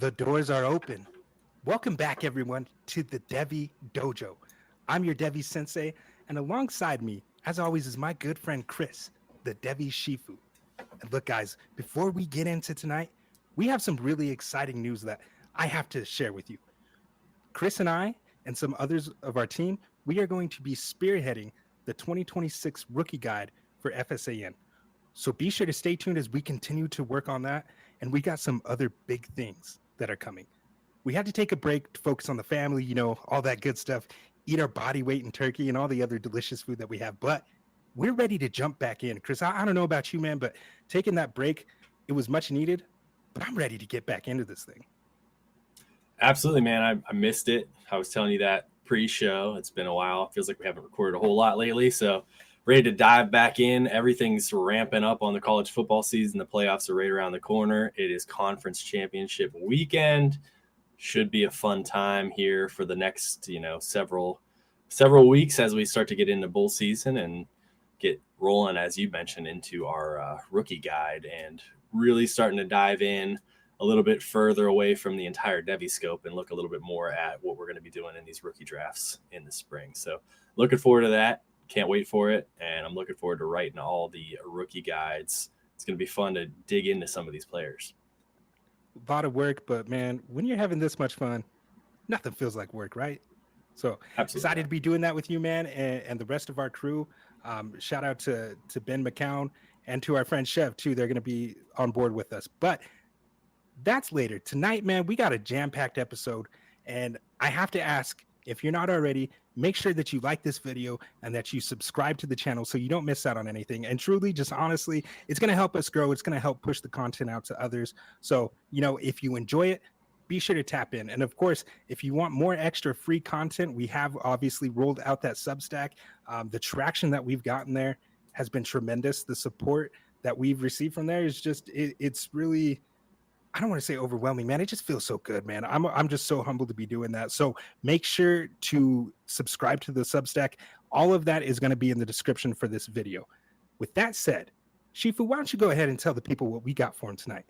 The doors are open. Welcome back, everyone, to the Devy Dojo. I'm your Devy Sensei, and alongside me, as always, is my good friend Chris, the Devy Shifu. And look, guys, before we get into tonight, we have some really exciting news that I have to share with you. Chris and I, and some others of our team, we are going to be spearheading the 2026 Rookie Guide for FSAN. So be sure to stay tuned as we continue to work on that, and we got some other big things that are coming. We had to take a break to focus on the family, you know, all that good stuff, eat our body weight in turkey and all the other delicious food that we have, but we're ready to jump back in. Chris, I don't know about you, man, but taking that break, it was much needed, but I'm ready to get back into this thing. Absolutely, man. I missed it. I was telling you that pre-show. It's been a while. It feels like we haven't recorded a whole lot lately, so ready to dive back in. Everything's ramping up on the college football season. The playoffs are right around the corner. It is conference championship weekend. Should be a fun time here for the next, several weeks as we start to get into bowl season and get rolling, as you mentioned, into our rookie guide and really starting to dive in a little bit further away from the entire Devy scope and look a little bit more at what we're going to be doing in these rookie drafts in the spring. So looking forward to that. Can't wait for it, and I'm looking forward to writing all the rookie guides. It's going to be fun to dig into some of these players. A lot of work, but man, when you're having this much fun, nothing feels like work, right? So Absolutely. Excited to be doing that with you, man, and the rest of our crew. Shout out to Ben McCown and to our friend Chev, too. They're going to be on board with us. But that's later. Tonight, man, we got a jam-packed episode, and I have to ask, if you're not already, make sure that you like this video and that you subscribe to the channel so you don't miss out on anything. And truly, just honestly, it's going to help us grow. It's going to help push the content out to others. So, if you enjoy it, be sure to tap in. And of course, if you want more extra free content, we have obviously rolled out that Substack. The traction that we've gotten there has been tremendous. The support that we've received from there is just, it's really, I don't want to say overwhelming, man. It just feels so good, man. I'm just so humbled to be doing that. So make sure to subscribe to the Substack. All of that is going to be in the description for this video. With that said, Shifu, why don't you go ahead and tell the people what we got for them tonight?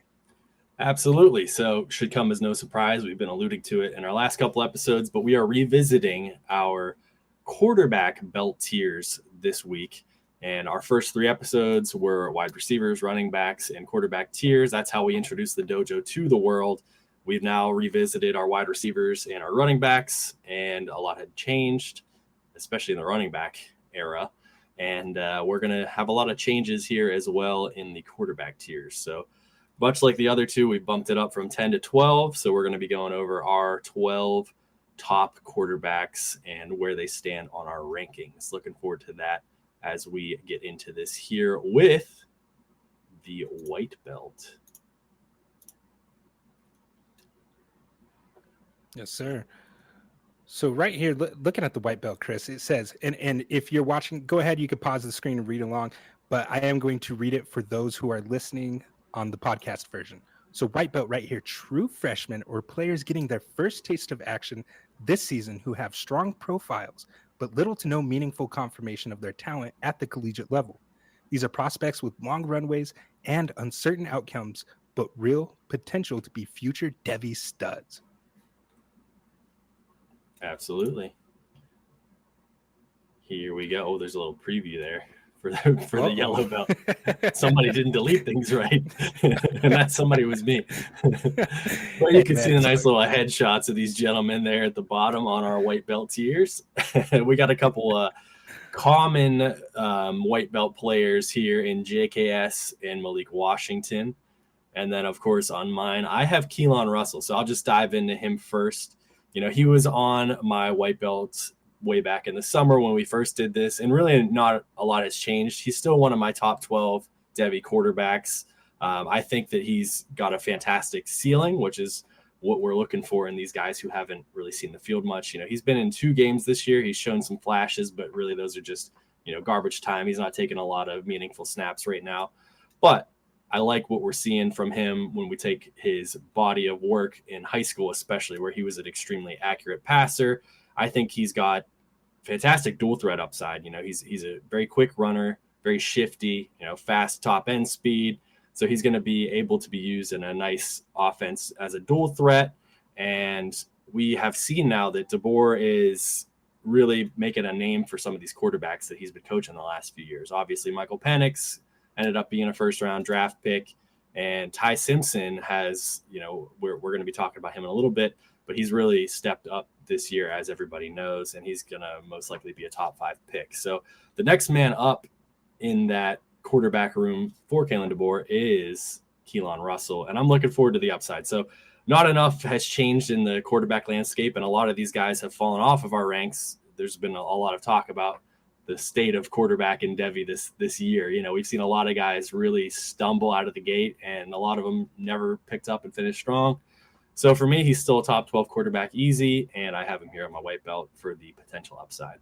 Absolutely. So should come as no surprise. We've been alluding to it in our last couple episodes, but we are revisiting our quarterback belt tiers this week. And our first 3 episodes were wide receivers, running backs, and quarterback tiers. That's how we introduced the dojo to the world. We've now revisited our wide receivers and our running backs, and a lot had changed, especially in the running back era. And we're going to have a lot of changes here as well in the quarterback tiers. So much like the other 2, we bumped it up from 10 to 12. So we're going to be going over our 12 top quarterbacks and where they stand on our rankings. Looking forward to that as we get into this here with the white belt. Yes, sir. So right here, looking at the white belt, Chris, it says, and if you're watching, go ahead, you can pause the screen and read along, but I am going to read it for those who are listening on the podcast version. So white belt right here, true freshmen or players getting their first taste of action this season who have strong profiles, but little to no meaningful confirmation of their talent at the collegiate level. These are prospects with long runways and uncertain outcomes, but real potential to be future Devy studs. Absolutely. Here we go. Oh, there's a little preview there for the yellow belt. Somebody didn't delete things right, and that somebody was me. But you can see the nice little headshots of these gentlemen there at the bottom on our white belt tiers. We got a couple common white belt players here in JKS and Malik Washington. And then, of course, on mine, I have Keelan Russell. So I'll just dive into him first. He was on my white belt way back in the summer when we first did this, and really not a lot has changed. He's still one of my top 12 Devy quarterbacks. I think that he's got a fantastic ceiling, which is what we're looking for in these guys who haven't really seen the field much. He's been in 2 games this year. He's shown some flashes, but really those are just, garbage time. He's not taking a lot of meaningful snaps right now. But I like what we're seeing from him when we take his body of work in high school, especially where he was an extremely accurate passer. I think he's got fantastic dual threat upside. He's a very quick runner, very shifty, fast top end speed. So he's going to be able to be used in a nice offense as a dual threat. And we have seen now that DeBoer is really making a name for some of these quarterbacks that he's been coaching the last few years. Obviously, Michael Penix ended up being a first-round draft pick. And Ty Simpson has, we're going to be talking about him in a little bit, but he's really stepped up this year, as everybody knows, and he's going to most likely be a top 5 pick. So the next man up in that quarterback room for Kalen DeBoer is Keelan Russell, and I'm looking forward to the upside. So not enough has changed in the quarterback landscape, and a lot of these guys have fallen off of our ranks. There's been a lot of talk about the state of quarterback in Devy this year. We've seen a lot of guys really stumble out of the gate, and a lot of them never picked up and finished strong. So for me, he's still a top 12 quarterback easy, and I have him here on my white belt for the potential upside.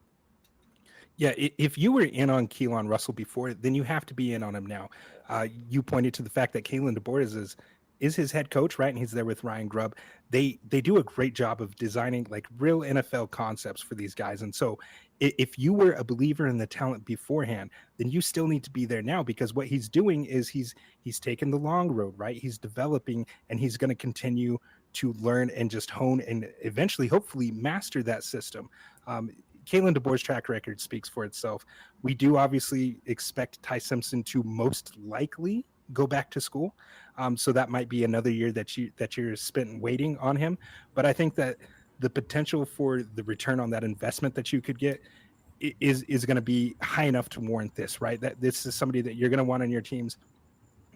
Yeah, if you were in on Keelan Russell before, then you have to be in on him now. You pointed to the fact that Kalen DeBoer is his head coach, right? And he's there with Ryan Grubb. They do a great job of designing like real NFL concepts for these guys. And so if you were a believer in the talent beforehand, then you still need to be there now, because what he's doing is he's taken the long road, right? He's developing, and he's going to continue to learn and just hone and eventually, hopefully, master that system. Kalen DeBoer's track record speaks for itself. We do obviously expect Ty Simpson to most likely go back to school. So that might be another year that you're spent waiting on him. But I think that the potential for the return on that investment that you could get is going to be high enough to warrant this, right? That this is somebody that you're going to want on your teams.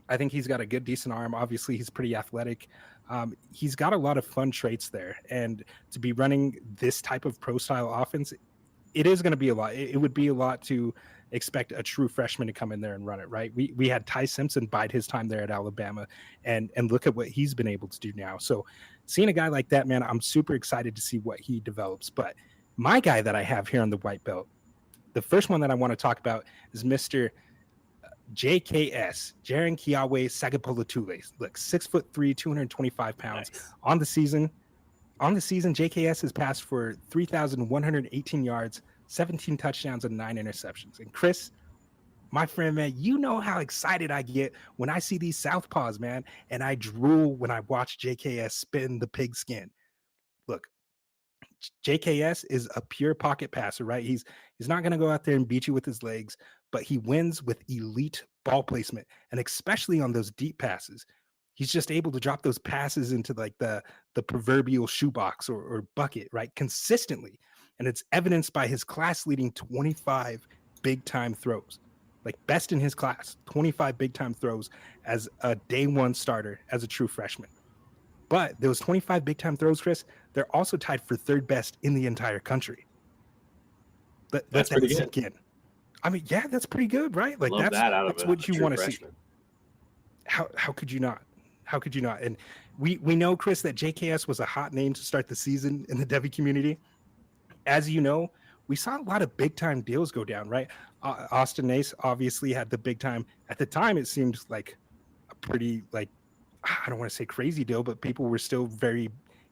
I think he's got a good, decent arm. Obviously, he's pretty athletic. He's got a lot of fun traits there. And to be running this type of pro-style offense, it is going to be a lot. It would be a lot to expect a true freshman to come in there and run it, right? We had Ty Simpson bide his time there at Alabama, and look at what he's been able to do now. So seeing a guy like that, man, I'm super excited to see what he develops. But my guy that I have here on the white belt, the first one that I want to talk about is Mr. JKS, Jaren Kiawe Sagapolotule. Look, 6'3", 225 pounds. Nice. On the season, JKS has passed for 3,118 yards, 17 touchdowns, and 9 interceptions. And Chris, my friend, man, you know how excited I get when I see these southpaws, man, and I drool when I watch JKS spin the pigskin. Look, JKS is a pure pocket passer, right? He's not going to go out there and beat you with his legs, but he wins with elite ball placement, and especially on those deep passes. He's just able to drop those passes into like the proverbial shoebox or bucket, right? Consistently. And it's evidenced by his class-leading 25 big-time throws. Like best in his class, 25 big-time throws as a day one starter, as a true freshman. But those 25 big-time throws, Chris, they're also tied for third best in the entire country. That's pretty good. In. I mean, yeah, that's pretty good, right? Like that's what you want to see. How could you not? How could you not? And we know, Chris, that JKS was a hot name to start the season in the Devy community. As you know, we saw a lot of big-time deals go down, right? Austin Nace obviously had the big-time. At the time, it seemed like a pretty, like, I don't want to say crazy deal, but people were still very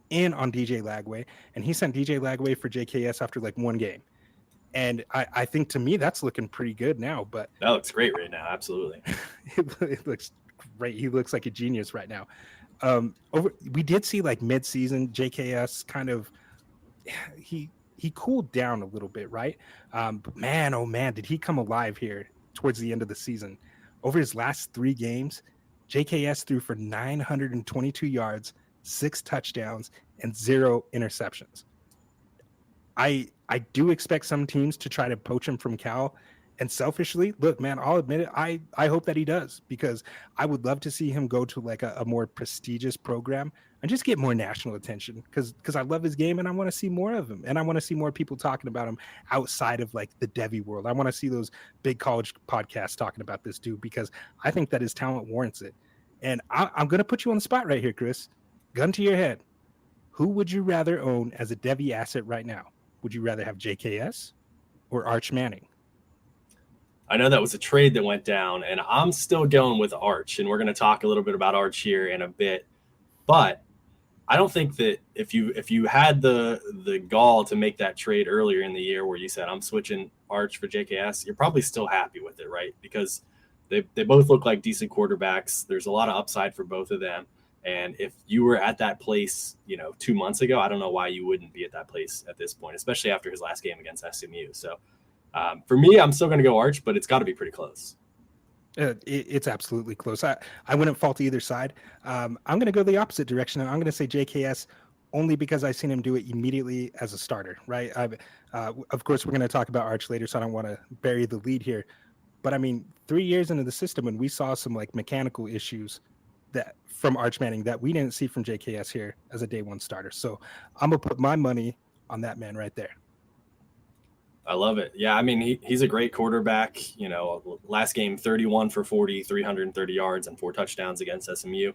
in on DJ Lagway. And he sent DJ Lagway for JKS after, like, one game. And I think, to me, that's looking pretty good now. But that looks great right now, absolutely. It looks great. He looks like a genius right now. We did see, like, mid-season JKS kind of he cooled down a little bit, right? But man, oh man, did he come alive here towards the end of the season. Over his last 3 games, JKS threw for 922 yards, 6 touchdowns, and 0 interceptions. I do expect some teams to try to poach him from Cal, And selfishly, look, man, I'll admit it. I hope that he does, because I would love to see him go to like a more prestigious program and just get more national attention, because I love his game and I want to see more of him, and I want to see more people talking about him outside of like the Devy world. I want to see those big college podcasts talking about this dude, because I think that his talent warrants it. And I'm going to put you on the spot right here, Chris. Gun to your head. Who would you rather own as a Devy asset right now? Would you rather have JKS or Arch Manning? I know that was a trade that went down, and I'm still going with Arch, and we're going to talk a little bit about Arch here in a bit. But I don't think that if you had the gall to make that trade earlier in the year where you said I'm switching Arch for JKS, you're probably still happy with it, right? Because they both look like decent quarterbacks. There's a lot of upside for both of them. And if you were at that place, 2 months ago, I don't know why you wouldn't be at that place at this point, especially after his last game against SMU. So for me, I'm still going to go Arch, but it's got to be pretty close. It's absolutely close. I wouldn't fault either side. I'm going to go the opposite direction. I'm going to say JKS only because I've seen him do it immediately as a starter, right? Of course, we're going to talk about Arch later, so I don't want to bury the lead here. But I mean, 3 years into the system, when we saw some like mechanical issues that from Arch Manning that we didn't see from JKS here as a day one starter. So I'm going to put my money on that man right there. I love it. Yeah, I mean, he's a great quarterback. Last game, 31 for 40, 330 yards and 4 touchdowns against SMU.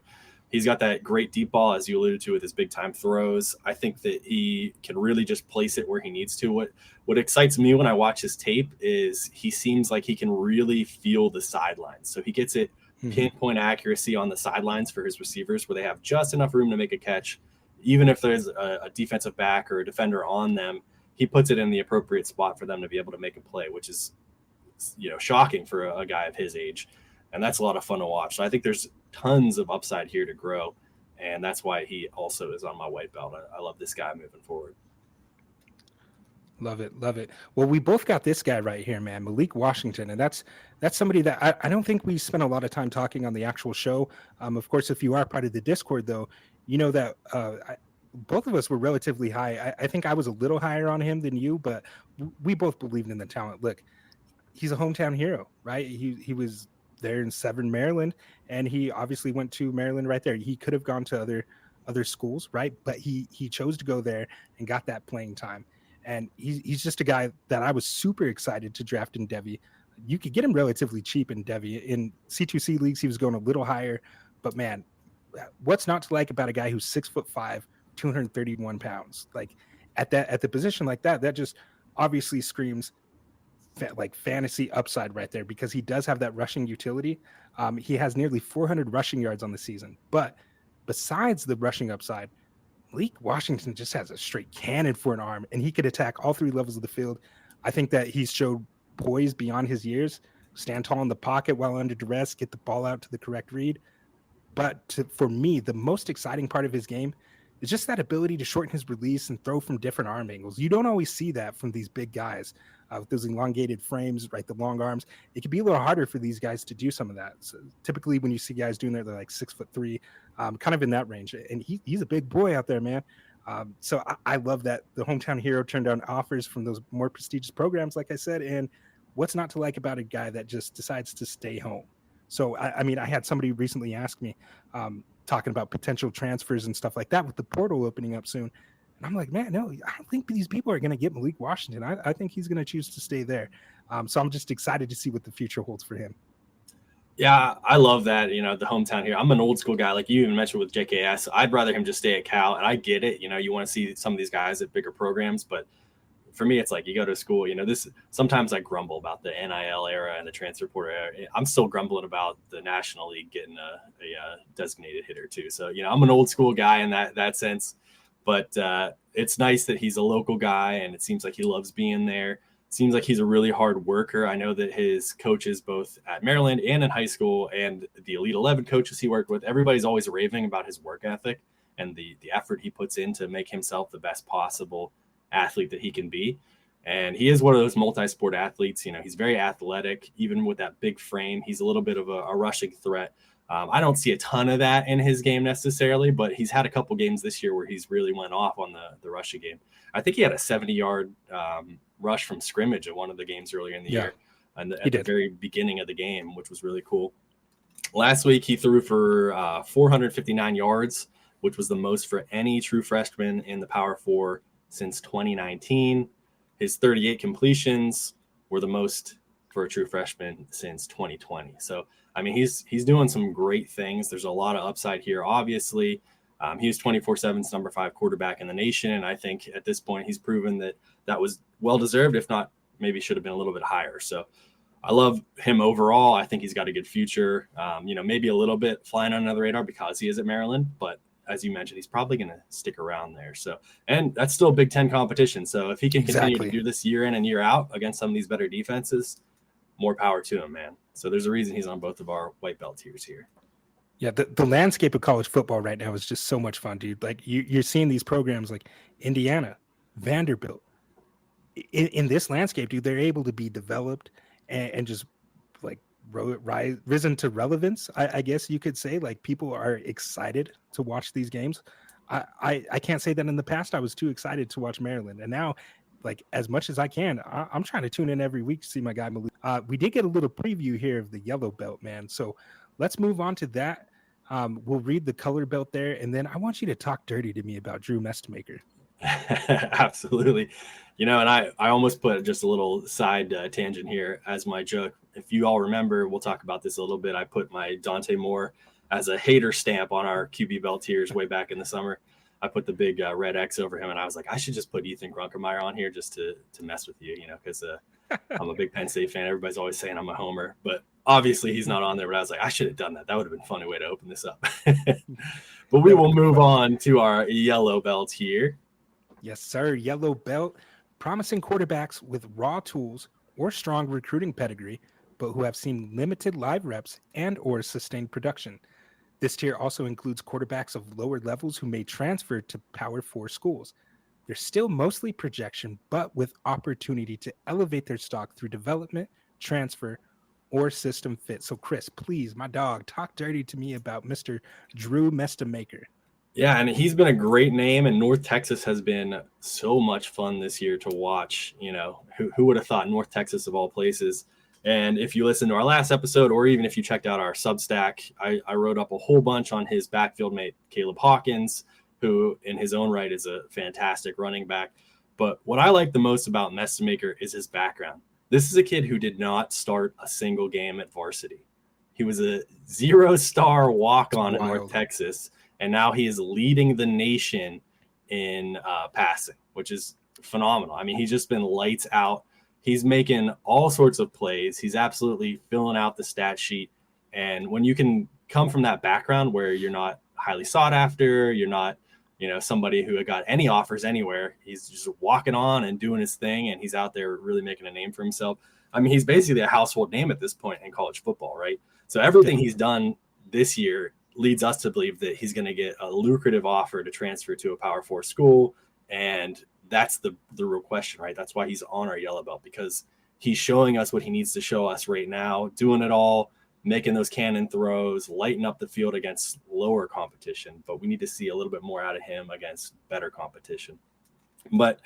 He's got that great deep ball, as you alluded to, with his big-time throws. I think that he can really just place it where he needs to. What excites me when I watch his tape is he seems like he can really feel the sidelines. So he gets it pinpoint accuracy on the sidelines for his receivers where they have just enough room to make a catch. Even if there's a defensive back or a defender on them, he puts it in the appropriate spot for them to be able to make a play, which is, shocking for a guy of his age. And that's a lot of fun to watch. So I think there's tons of upside here to grow. And that's why he also is on my white belt. I love this guy moving forward. Love it. Love it. Well, we both got this guy right here, man, Malik Washington. And that's somebody that I don't think we spent a lot of time talking on the actual show. Of course, if you are part of the Discord, though, you know that both of us were relatively high. I think I was a little higher on him than you, but we both believed in the talent. Look, he's a hometown hero, right? He was there in Severn, Maryland, and he obviously went to Maryland right there. He could have gone to other schools, right? But he chose to go there and got that playing time. And he's just a guy that I was super excited to draft in Devy. You could get him relatively cheap in Devy. In C2C leagues, he was going a little higher, but man, what's not to like about a guy who's 6'5", 231 pounds? Like at the position like that just obviously screams like fantasy upside right there, because he does have that rushing utility. He has nearly 400 rushing yards on the season, but besides the rushing upside, Malik Washington just has a straight cannon for an arm, and he could attack all 3 levels of the field. I think that he's showed poise beyond his years, stand tall in the pocket while under duress, get the ball out to the correct read. But for me, the most exciting part of his game is just that ability to shorten his release and throw from different arm angles. You don't always see that from these big guys with those elongated frames, right? The long arms. It can be a little harder for these guys to do some of that. So typically when you see guys doing that, they're like 6'3", kind of in that range. And he's a big boy out there, man. So I love that the hometown hero turned down offers from those more prestigious programs, like I said. And what's not to like about a guy that just decides to stay home? So, I mean, I had somebody recently ask me, talking about potential transfers and stuff like that with the portal opening up soon. And I'm like, man, no, I don't think these people are going to get Malik Washington. I think he's going to choose to stay there. So I'm just excited to see what the future holds for him. Yeah, I love that, the hometown here. I'm an old school guy, like you even mentioned with JKS. I'd rather him just stay at Cal, and I get it. You want to see some of these guys at bigger programs, but for me, it's like you go to school, this sometimes I grumble about the NIL era and the transfer portal era. I'm still grumbling about the National League getting a designated hitter too. So, I'm an old school guy in that sense, but it's nice that he's a local guy and it seems like he loves being there. Seems like he's a really hard worker. I know that his coaches, both at Maryland and in high school, and the Elite 11 coaches he worked with, everybody's always raving about his work ethic and the effort he puts in to make himself the best possible athlete that he can be. And he is one of those multi-sport athletes. He's very athletic, even with that big frame. He's a little bit of a rushing threat. I don't see a ton of that in his game necessarily, but he's had a couple games this year where he's really went off on the rushing game. I think he had a 70-yard rush from scrimmage at one of the games earlier in the year. at He the did. very beginning of the game, which was really cool. Last week, he threw for 459 yards, which was the most for any true freshman in the Power Four since 2019. His 38 completions were the most for a true freshman since 2020. So, I mean, he's doing some great things. There's a lot of upside here, obviously. He was 24/7's number 5 quarterback in the nation, and I think at this point he's proven that was well-deserved, if not maybe should have been a little bit higher. So I love him overall. I think he's got a good future. Maybe a little bit flying under the radar because he is at Maryland, but as you mentioned, he's probably going to stick around there. So, and that's still Big Ten competition. So if he can continue to do this year in and year out against some of these better defenses, more power to him, man. So there's a reason he's on both of our white belt tiers here. Yeah, the landscape of college football right now is just so much fun, dude. Like you're seeing these programs like Indiana, Vanderbilt. In this landscape, dude, they're able to be developed and just like risen to relevance. I guess you could say, like, people are excited to watch these games. I can't say that in the past I was too excited to watch Maryland, and now, like, as much as I can, I'm trying to tune in every week to see my guy Malik. We did get a little preview here of the yellow belt, man. So let's move on to that. We'll read the color belt there, and then I want you to talk dirty to me about Drew Mestemaker. Absolutely. And I almost put just a little side tangent here as my joke. If you all remember, we'll talk about this a little bit. I put my Dante Moore as a hater stamp on our QB belt tiers way back in the summer. I put the big red X over him, and I was like, I should just put Ethan Grunkemeyer on here just to mess with you, because I'm a big Penn State fan. Everybody's always saying I'm a homer, but obviously he's not on there. But I was like, I should have done that. That would have been a funny way to open this up. But we will move on to our yellow belt here. Yes, sir. Yellow belt. Promising quarterbacks with raw tools or strong recruiting pedigree, but who have seen limited live reps and or sustained production. This tier also includes quarterbacks of lower levels who may transfer to Power 4 schools. They're still mostly projection, but with opportunity to elevate their stock through development, transfer, or system fit. So, Chris, please, my dog, talk dirty to me about Mr. Drew Mestemaker. Yeah, and he's been a great name, and North Texas has been so much fun this year to watch. Who would have thought North Texas of all places? And if you listen to our last episode, or even if you checked out our Substack, I wrote up a whole bunch on his backfield mate, Caleb Hawkins, who in his own right is a fantastic running back. But what I like the most about Mestemaker is his background. This is a kid who did not start a single game at varsity. He was a 0-star walk-on at North Texas. And now he is leading the nation in passing, which is phenomenal. I mean, he's just been lights out. He's making all sorts of plays. He's absolutely filling out the stat sheet. And when you can come from that background where you're not highly sought after, you're not, somebody who got any offers anywhere, he's just walking on and doing his thing, and he's out there really making a name for himself. I mean, he's basically a household name at this point in college football, right? So everything he's done this year leads us to believe that he's going to get a lucrative offer to transfer to a Power 4 school. And that's the real question, right? That's why he's on our yellow belt, because he's showing us what he needs to show us right now, doing it all, making those cannon throws, lighting up the field against lower competition. But we need to see a little bit more out of him against better competition. But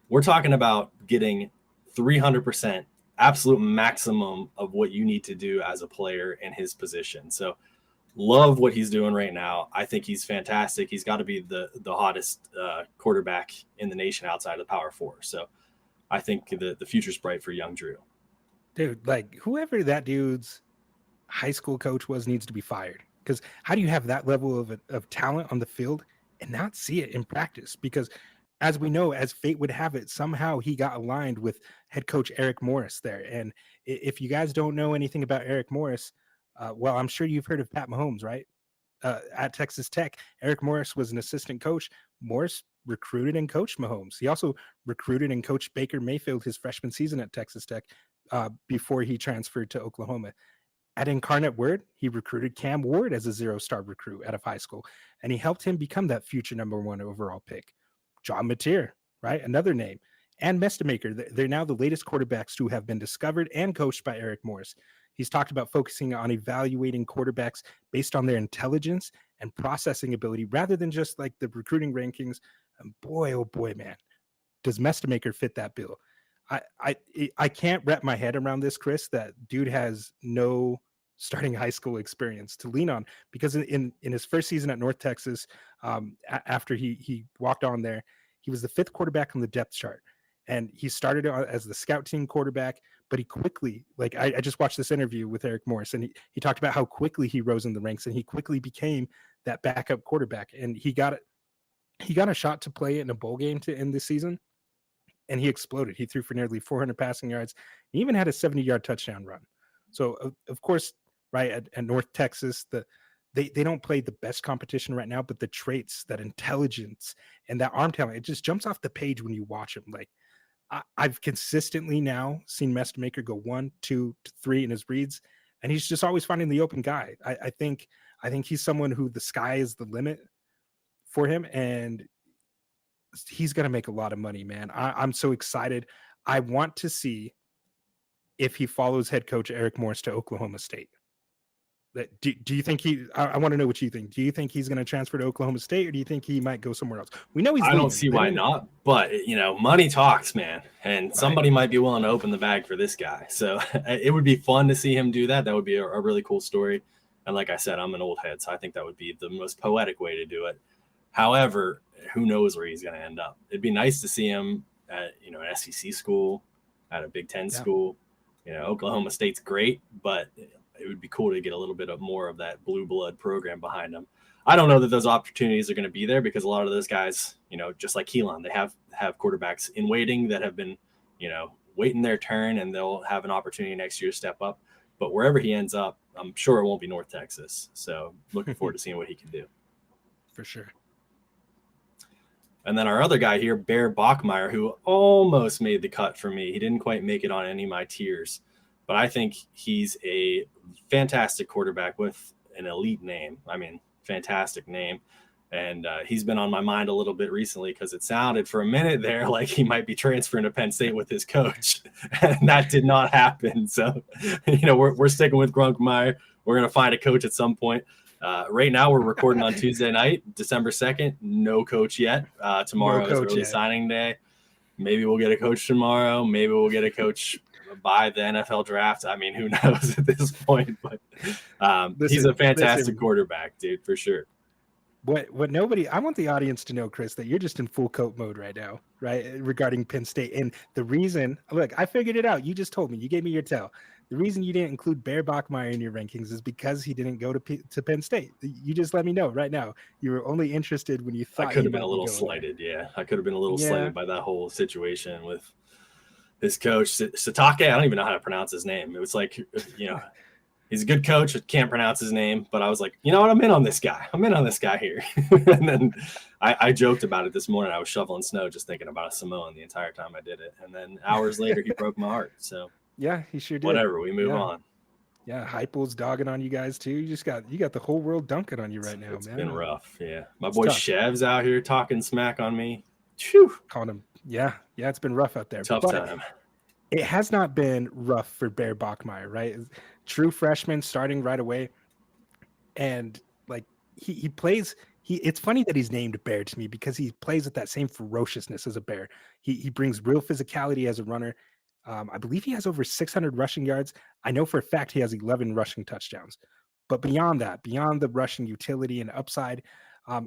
we're talking about getting 300%, absolute maximum of what you need to do as a player in his position. So love what he's doing right now. I think he's fantastic. He's got to be the hottest quarterback in the nation outside of the Power 4. So I think the future's bright for young Drew. Dude, like, whoever that dude's high school coach was needs to be fired. Because how do you have that level of talent on the field and not see it in practice? Because as we know, as fate would have it, somehow he got aligned with head coach Eric Morris there. And if you guys don't know anything about Eric Morris, well, I'm sure you've heard of Pat Mahomes, right? At Texas Tech, Eric Morris was an assistant coach. Morris recruited and coached Mahomes. He also recruited and coached Baker Mayfield his freshman season at Texas Tech before he transferred to Oklahoma. At Incarnate Word, he recruited Cam Ward as a 0-star recruit out of high school, and he helped him become that future number 1 overall pick. John Mateer, right? Another name. And Mestemaker, they're now the latest quarterbacks to have been discovered and coached by Eric Morris. He's talked about focusing on evaluating quarterbacks based on their intelligence and processing ability rather than just like the recruiting rankings. And boy, oh boy, man, does Mestemaker fit that bill. I can't wrap my head around this, Chris. That dude has no starting high school experience to lean on, because in his first season at North Texas, after he walked on there, he was the 5th quarterback on the depth chart, and he started as the scout team quarterback. But he quickly, like I just watched this interview with Eric Morris, and he talked about how quickly he rose in the ranks, and he quickly became that backup quarterback, and he got a shot to play in a bowl game to end the season, and he exploded. He threw for nearly 400 passing yards. He even had a 70-yard touchdown run. So of course, right at North Texas, they don't play the best competition right now, but the traits, that intelligence, and that arm talent, it just jumps off the page when you watch him. Like I've consistently now seen Mestamaker go 1, 2, 3 in his reads, and he's just always finding the open guy. I think he's someone who the sky is the limit for him, and he's going to make a lot of money, man. I'm so excited. I want to see if he follows head coach Eric Morris to Oklahoma State. Do you think I want to know what you think. Do you think he's going to transfer to Oklahoma State, or do you think he might go somewhere else? We know he's I leaving. don't see why not, but money talks, man, and somebody might be willing to open the bag for this guy. So it would be fun to see him do that. That would be a really cool story. And like I said, I'm an old head, so I think that would be the most poetic way to do it. However, who knows where he's going to end up? It'd be nice to see him at an SEC school, at a Big Ten school. Oklahoma State's great, but it would be cool to get a little bit of more of that blue blood program behind them. I don't know that those opportunities are going to be there, because a lot of those guys, just like Keelan, they have quarterbacks in waiting that have been, waiting their turn, and they'll have an opportunity next year to step up. But wherever he ends up, I'm sure it won't be North Texas. So looking forward to seeing what he can do. For sure. And then our other guy here, Bear Bachmeier, who almost made the cut for me. He didn't quite make it on any of my tiers, but I think he's a fantastic quarterback with an elite name. I mean, fantastic name. And he's been on my mind a little bit recently, because it sounded for a minute there like he might be transferring to Penn State with his coach, and that did not happen. So, we're sticking with Grunkmeyer. We're going to find a coach at some point. Right now, we're recording on Tuesday night, December 2nd. No coach yet. Tomorrow is early signing day. Maybe we'll get a coach tomorrow. Maybe we'll get a coach by the NFL draft. I mean, who knows at this point? But he's a fantastic quarterback, dude, for sure. What nobody, I want the audience to know, Chris, that you're just in full coat mode right now, right? Regarding Penn State. And the reason, look, I figured it out. You just told me, you gave me your tell. The reason you didn't include Bear Bachmeier in your rankings is because he didn't go to Penn State. You just let me know right now. You were only interested when you thought I could have been a little slighted. Yeah. I could have been a little slighted by that whole situation with his coach, Satake. I don't even know how to pronounce his name. It was like, he's a good coach. I can't pronounce his name, but I was like, you know what? I'm in on this guy. I'm in on this guy here. And then I joked about it this morning. I was shoveling snow, just thinking about a Samoan the entire time I did it. And then hours later, he broke my heart. So yeah, he sure did. Whatever, we move on. Yeah, Heupel's dogging on you guys too. You got the whole world dunking on you right now, man. It's been been rough. Yeah, my boy Chev's out here talking smack on me. Calling him. Yeah, it's been rough out there. Tough time. It has not been rough for Bear Bachmeier, right? True freshman starting right away, and like he plays. It's funny that he's named Bear to me, because he plays with that same ferociousness as a bear. He brings real physicality as a runner. I believe he has over 600 rushing yards. I know for a fact he has 11 rushing touchdowns. But beyond that, beyond the rushing utility and upside,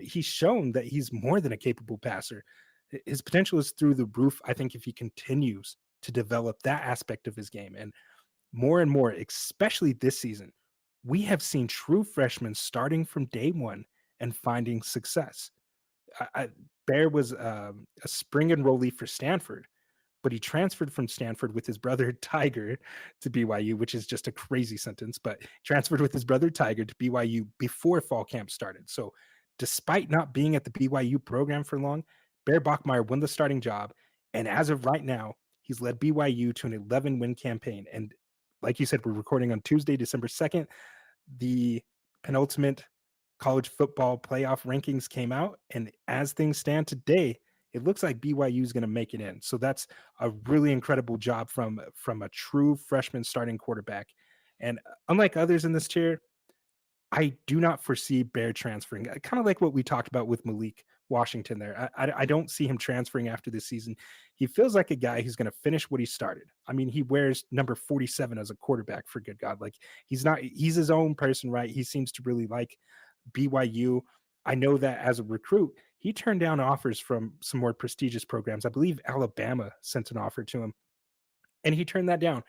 he's shown that he's more than a capable passer. His potential is through the roof, I think, if he continues to develop that aspect of his game. And more, especially this season, we have seen true freshmen starting from day one and finding success. Bear was a spring enrollee for Stanford, but he transferred from Stanford with his brother Tiger to BYU, which is just a crazy sentence, but transferred with his brother Tiger to BYU before fall camp started. So despite not being at the BYU program for long, Bear Bachmeier won the starting job. And as of right now, he's led BYU to an 11-win campaign. And like you said, we're recording on Tuesday, December 2nd. The penultimate college football playoff rankings came out. And as things stand today, it looks like BYU is going to make it in. So that's a really incredible job from a true freshman starting quarterback. And unlike others in this tier, I do not foresee Bear transferring. Kind of like what we talked about with Malik Washington there. I don't see him transferring after this season. He feels like a guy who's going to finish what he started. I mean, he wears number 47 as a quarterback, for good God. Like, he's his own person, right? He seems to really like BYU. I know that as a recruit, he turned down offers from some more prestigious programs. I believe Alabama sent an offer to him, and he turned that down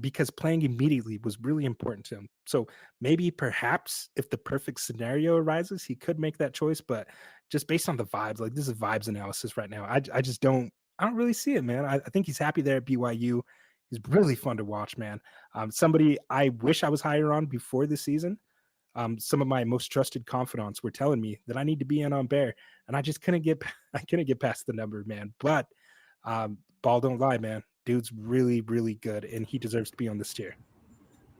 because playing immediately was really important to him. So maybe, perhaps, if the perfect scenario arises, he could make that choice. But just based on the vibes, like, this is vibes analysis right now. I just don't really see it, man. I think he's happy there at BYU. He's really fun to watch, man. Somebody I wish I was higher on before the season. Some of my most trusted confidants were telling me that I need to be in on Bear, and I just couldn't get I couldn't get past the number, man. But ball don't lie, man. Dude's really, really good, and he deserves to be on this tier.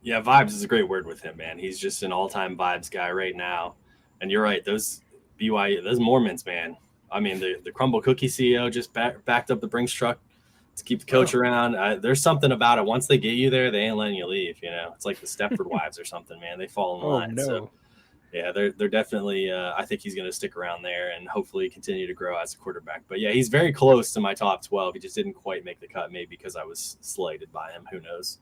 Yeah, vibes is a great word with him, man. He's just an all-time vibes guy right now. And you're right, those BYU, those Mormons, man. I mean, the Crumble Cookie CEO just backed up the Brinks truck to keep the coach around. There's something about it. Once they get you there, they ain't letting you leave. You know, it's like the Stepford wives or something, man. They fall in line. No. So, yeah, they're definitely. I think he's going to stick around there and hopefully continue to grow as a quarterback. But yeah, he's very close to my top 12. He just didn't quite make the cut, maybe because I was slighted by him. Who knows?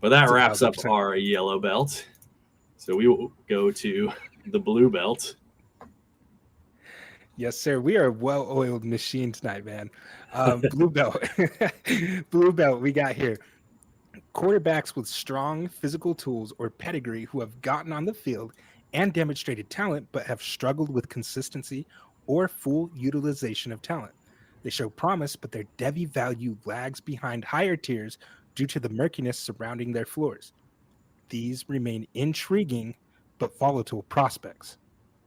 But that wraps up our yellow belt. So we will go to the blue belt. Yes, sir. We are a well-oiled machine tonight, man. Blue belt. Blue belt we got here. Quarterbacks with strong physical tools or pedigree who have gotten on the field and demonstrated talent but have struggled with consistency or full utilization of talent. They show promise, but their Devy value lags behind higher tiers due to the murkiness surrounding their floors. These remain intriguing but volatile prospects.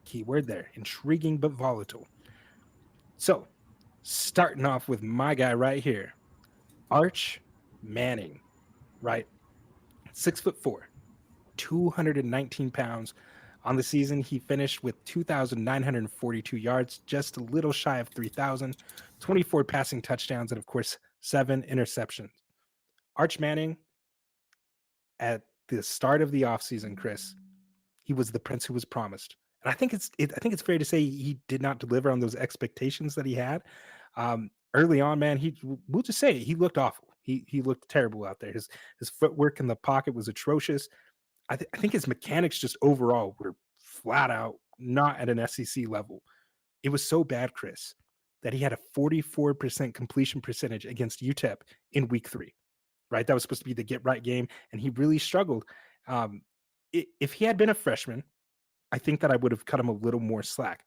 Keyword there, intriguing but volatile. So, starting off with my guy right here, Arch Manning, right? 6'4", 219 pounds. On the season, he finished with 2,942 yards, just a little shy of 3,000, 24 passing touchdowns, and of course, 7 interceptions. Arch Manning, at the start of the offseason, Chris, he was the prince who was promised. And I think it's fair to say he did not deliver on those expectations that he had. Early on, man, we'll just say he looked awful. He looked terrible out there. His footwork in the pocket was atrocious. I think his mechanics just overall were flat out not at an SEC level. It was so bad, Chris, that he had a 44% completion percentage against UTEP in week 3. Right, that was supposed to be the get right game, and he really struggled. If he had been a freshman, I think that I would have cut him a little more slack.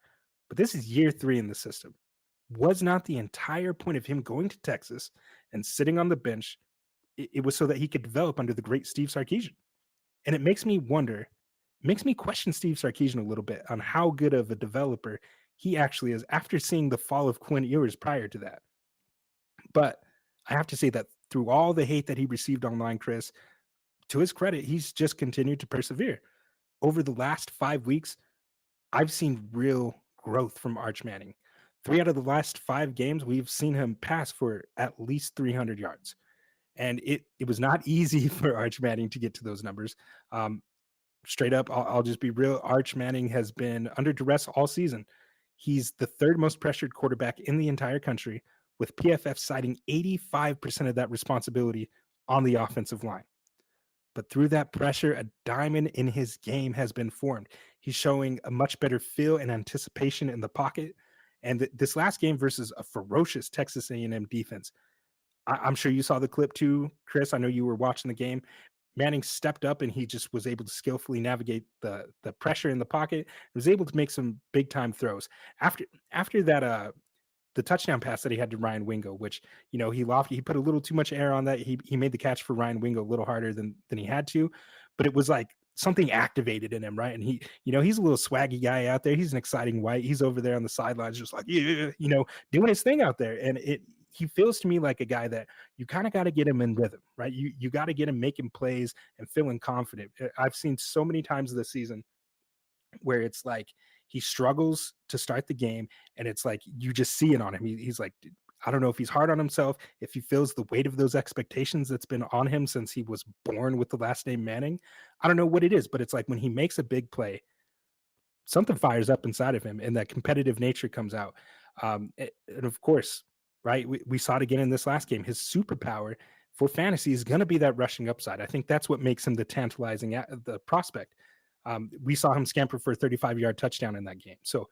But this is year 3 in the system. Was not the entire point of him going to Texas and sitting on the bench, it was so that he could develop under the great Steve Sarkisian. And it makes me question Steve Sarkisian a little bit on how good of a developer he actually is after seeing the fall of Quinn Ewers prior to that. But I have to say that through all the hate that he received online, Chris, to his credit, he's just continued to persevere. Over the last 5 weeks, I've seen real growth from Arch Manning. 3 out of the last 5 games, we've seen him pass for at least 300 yards. And it was not easy for Arch Manning to get to those numbers. Straight up, I'll just be real. Arch Manning has been under duress all season. He's the 3rd most pressured quarterback in the entire country, with PFF citing 85% of that responsibility on the offensive line. But through that pressure, a diamond in his game has been formed. He's showing a much better feel and anticipation in the pocket. And this last game versus a ferocious Texas A&M defense, I'm sure you saw the clip too, Chris. I know you were watching the game. Manning stepped up and he just was able to skillfully navigate the pressure in the pocket. He was able to make some big time throws. After that, the touchdown pass that he had to Ryan Wingo, which, he put a little too much air on that. He made the catch for Ryan Wingo a little harder than he had to, but it was like something activated in him, right? And he's a little swaggy guy out there. He's an exciting white. He's over there on the sidelines, just like, doing his thing out there. And he feels to me like a guy that you kind of got to get him in rhythm, right? You got to get him making plays and feeling confident. I've seen so many times this season where it's like he struggles to start the game, and it's like you just see it on him. He's like, I don't know if he's hard on himself, if he feels the weight of those expectations that's been on him since he was born with the last name Manning. I don't know what it is, but it's like when he makes a big play, something fires up inside of him, and that competitive nature comes out. And of course, right, we saw it again in this last game. His superpower for fantasy is going to be that rushing upside. I think that's what makes him the tantalizing the prospect. We saw him scamper for a 35-yard touchdown in that game. So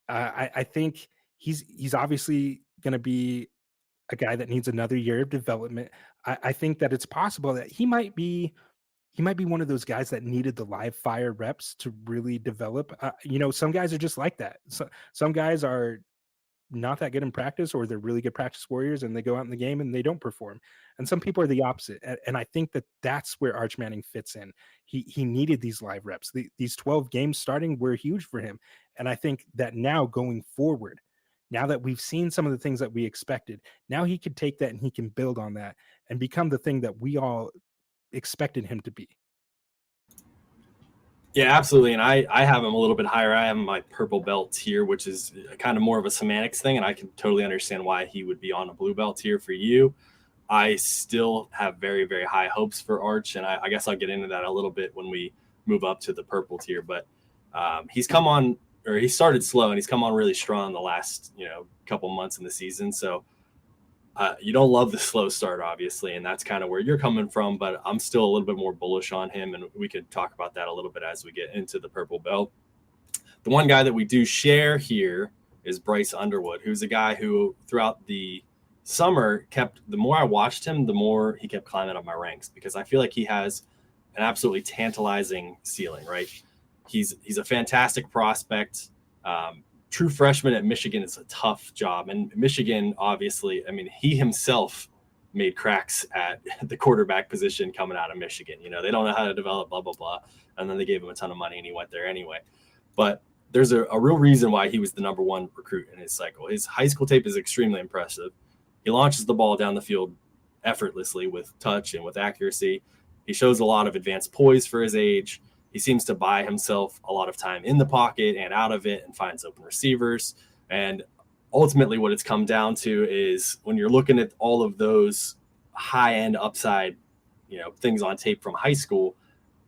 I think he's obviously going to be a guy that needs another year of development. I think that it's possible that he might be one of those guys that needed the live fire reps to really develop. Some guys are just like that. So some guys are not that good in practice, or they're really good practice warriors and they go out in the game and they don't perform. And some people are the opposite. And I think that that's where Arch Manning fits in. He needed these live reps. These 12 games starting were huge for him. And I think that now going forward, now that we've seen some of the things that we expected, now he could take that and he can build on that and become the thing that we all expected him to be. Yeah, absolutely. And I have him a little bit higher. I have my purple belt tier, which is kind of more of a semantics thing. And I can totally understand why he would be on a blue belt tier for you. I still have very, very high hopes for Arch. And I guess I'll get into that a little bit when we move up to the purple tier. But he's come on, or he started slow and he's come on really strong the last, couple months in the season. So you don't love the slow start, obviously, and that's kind of where you're coming from, but I'm still a little bit more bullish on him, and we could talk about that a little bit as we get into the purple belt. The one guy that we do share here is Bryce Underwood, who's a guy who throughout the summer the more I watched him, the more he kept climbing up my ranks, because I feel like he has an absolutely tantalizing ceiling, right? He's a fantastic prospect. True freshman at Michigan is a tough job. And Michigan, obviously, I mean, he himself made cracks at the quarterback position coming out of Michigan. They don't know how to develop, blah, blah, blah. And then they gave him a ton of money and he went there anyway. But there's a real reason why he was the number one recruit in his cycle. His high school tape is extremely impressive. He launches the ball down the field effortlessly with touch and with accuracy. He shows a lot of advanced poise for his age. He seems to buy himself a lot of time in the pocket and out of it and finds open receivers. And ultimately what it's come down to is when you're looking at all of those high-end upside, things on tape from high school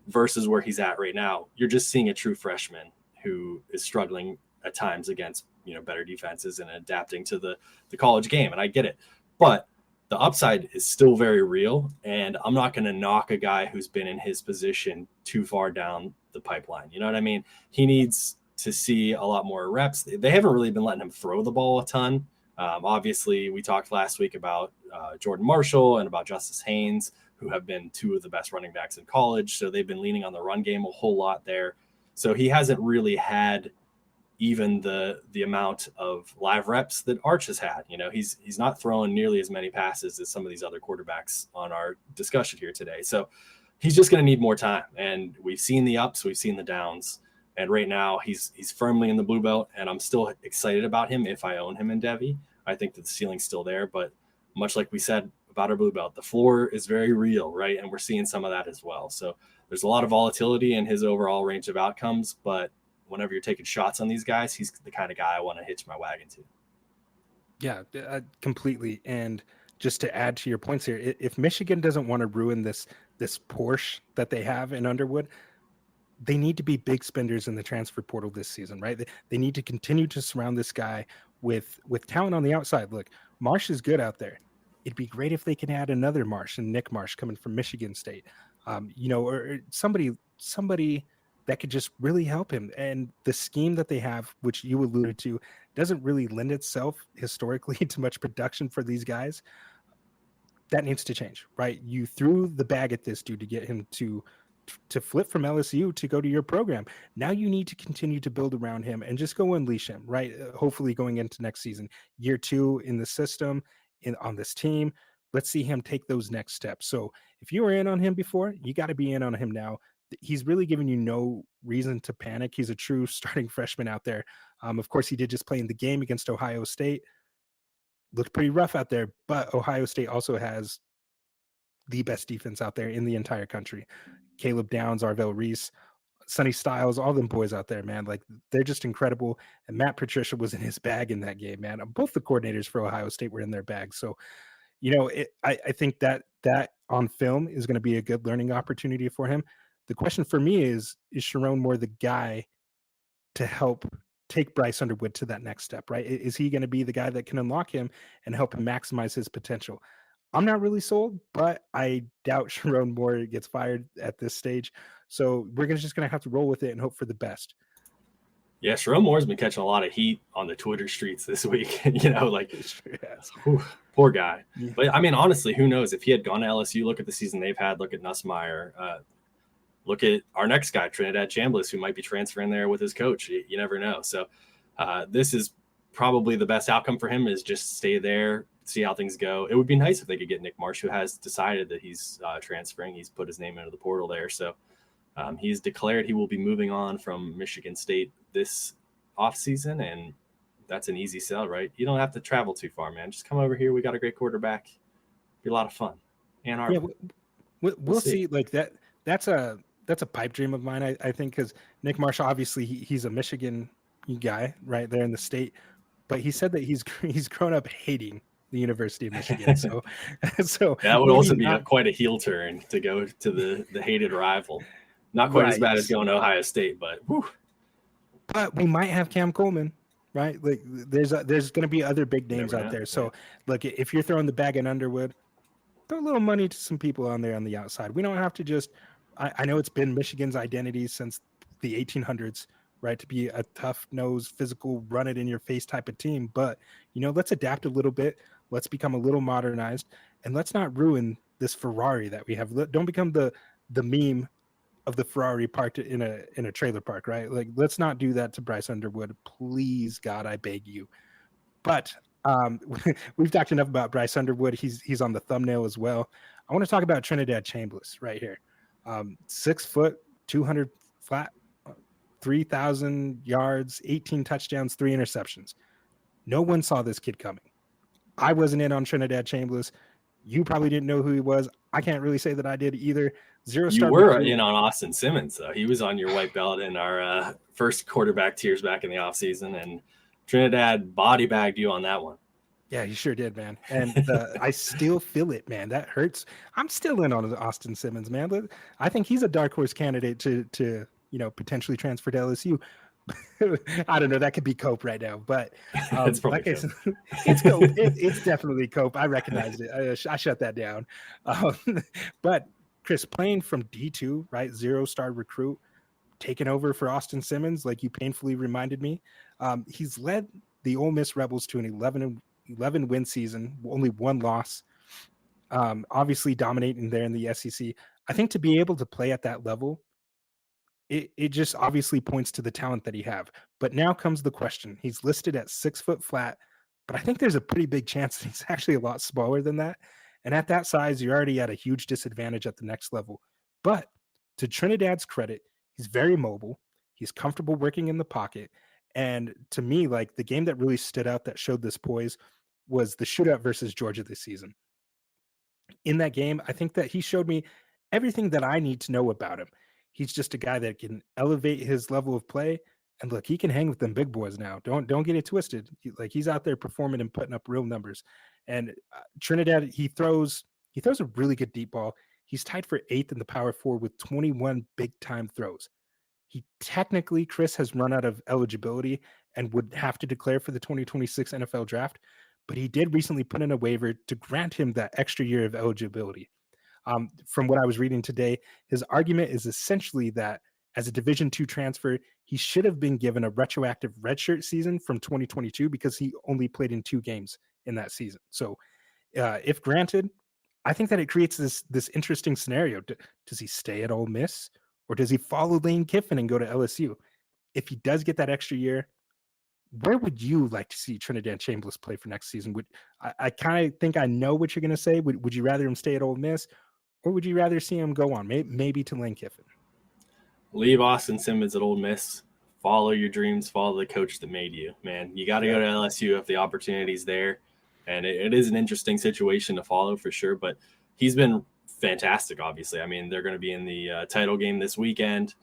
versus where he's at right now, you're just seeing a true freshman who is struggling at times against, better defenses and adapting to the college game. And I get it. But the upside is still very real, and I'm not going to knock a guy who's been in his position too far down the pipeline. You know what I mean? He needs to see a lot more reps. They haven't really been letting him throw the ball a ton. Obviously, we talked last week about Jordan Marshall and about Justice Haynes, who have been two of the best running backs in college. So they've been leaning on the run game a whole lot there. So he hasn't really had even the amount of live reps that Arch has had. He's not throwing nearly as many passes as some of these other quarterbacks on our discussion here today. So he's just going to need more time. And we've seen the ups, we've seen the downs. And right now he's firmly in the blue belt, and I'm still excited about him if I own him in Devy. I think that the ceiling's still there, but much like we said about our blue belt, the floor is very real, right? And we're seeing some of that as well. So there's a lot of volatility in his overall range of outcomes, but whenever you're taking shots on these guys, he's the kind of guy I want to hitch my wagon to. Yeah, completely. And just to add to your points here, if Michigan doesn't want to ruin this Porsche that they have in Underwood, they need to be big spenders in the transfer portal this season, right? They need to continue to surround this guy with talent on the outside. Look, Marsh is good out there. It'd be great if they can add another Marsh and Nick Marsh coming from Michigan State, or somebody that could just really help him. And the scheme that they have, which you alluded to, doesn't really lend itself historically to much production for these guys. That needs to change, right? You threw the bag at this dude to get him to flip from LSU to go to your program. Now you need to continue to build around him and just go unleash him, right? Hopefully going into next season, year 2 in the system, on this team, let's see him take those next steps. So if you were in on him before, you got to be in on him now. He's really giving you no reason to panic. He's a true starting freshman out there. Of course, he did just play in the game against Ohio State. Looked pretty rough out there, but Ohio State also has the best defense out there in the entire country. Caleb Downs, Arvell Reese, Sonny Styles, all them boys out there, man. Like, they're just incredible. And Matt Patricia was in his bag in that game, man. Both the coordinators for Ohio State were in their bag. So, I think that on film is going to be a good learning opportunity for him. The question for me is Sharon Moore the guy to help take Bryce Underwood to that next step, right? Is he going to be the guy that can unlock him and help him maximize his potential? I'm not really sold, but I doubt Sharon Moore gets fired at this stage. So we're just going to have to roll with it and hope for the best. Yeah, Sharon Moore's been catching a lot of heat on the Twitter streets this week. Like, whew, poor guy. Yeah. But I mean, honestly, who knows? If he had gone to LSU, look at the season they've had. Look at Nussmeier. Look at our next guy, Trinidad Chambliss, who might be transferring there with his coach. You never know. So this is probably the best outcome for him, is just stay there, see how things go. It would be nice if they could get Nick Marsh, who has decided that he's transferring. He's put his name into the portal there. So he's declared he will be moving on from Michigan State this offseason, and that's an easy sell, right? You don't have to travel too far, man. Just come over here. We got a great quarterback. Be a lot of fun. Ann Arbor. Yeah, we'll see. Like that's a pipe dream of mine, I think, because Nick Marsh, obviously he's a Michigan guy right there in the state, but he said that he's grown up hating the University of Michigan. So that would also be quite a heel turn to go to the hated rival. Not quite as bad as going to Ohio State, but whew. But we might have Cam Coleman, right? Like there's going to be other big names out there. So look, if you're throwing the bag in Underwood, throw a little money to some people on there on the outside. We don't have to just. I know it's been Michigan's identity since the 1800s, right? To be a tough-nosed, physical, run-it-in-your-face type of team. But, let's adapt a little bit. Let's become a little modernized. And let's not ruin this Ferrari that we have. Don't become the meme of the Ferrari parked in a trailer park, right? Like, let's not do that to Bryce Underwood. Please, God, I beg you. But we've talked enough about Bryce Underwood. He's on the thumbnail as well. I want to talk about Trinidad Chambliss right here. 6 foot, 200 flat, 3,000 yards, 18 touchdowns, 3 interceptions. No one saw this kid coming. I wasn't in on Trinidad Chambliss. You probably didn't know who he was. I can't really say that I did either. You were in on Austin Simmons, though. He was on your white belt in our first quarterback tiers back in the offseason, and Trinidad body bagged you on that one. Yeah, he sure did, man. And I still feel it, man. That hurts. I'm still in on Austin Simmons, man. But I think he's a dark horse candidate to potentially transfer to LSU. I don't know. That could be Cope right now, but it's probably it's Cope. It's definitely Cope. I recognized it. I shut that down. But Chris, playing from D2, right, 0-star recruit, taking over for Austin Simmons, like you painfully reminded me. He's led the Ole Miss Rebels to an 11 win season, only 1 loss. Obviously dominating there in the SEC. I think to be able to play at that level, it just obviously points to the talent that he have. But now comes the question. He's listed at 6 foot flat, but I think there's a pretty big chance that he's actually a lot smaller than that. And at that size, you're already at a huge disadvantage at the next level. But to Trinidad's credit, he's very mobile. He's comfortable working in the pocket. And to me, like the game that really stood out that showed this poise was the shootout versus Georgia this season. In that game, I think that he showed me everything that I need to know about him. He's just a guy that can elevate his level of play. And look, he can hang with them big boys now. Don't get it twisted. He's out there performing and putting up real numbers. And Trinidad, he throws a really good deep ball. He's tied for 8th in the Power 4 with 21 big-time throws. He technically, Chris, has run out of eligibility and would have to declare for the 2026 NFL draft, but he did recently put in a waiver to grant him that extra year of eligibility. From what I was reading today, his argument is essentially that as a Division II transfer, he should have been given a retroactive redshirt season from 2022 because he only played in 2 games in that season. So if granted, I think that it creates this interesting scenario. Does he stay at Ole Miss or does he follow Lane Kiffin and go to LSU? If he does get that extra year, where would you like to see Trinidad Chambliss play for next season? I kind of think I know what you're going to say. Would you rather him stay at Ole Miss or would you rather see him go on maybe to Lane Kiffin? Leave Austin Simmons at Ole Miss. Follow your dreams. Follow the coach that made you, man. You got to go to LSU if the opportunity's there. And it is an interesting situation to follow for sure, but he's been fantastic, obviously. I mean, they're going to be in the title game this weekend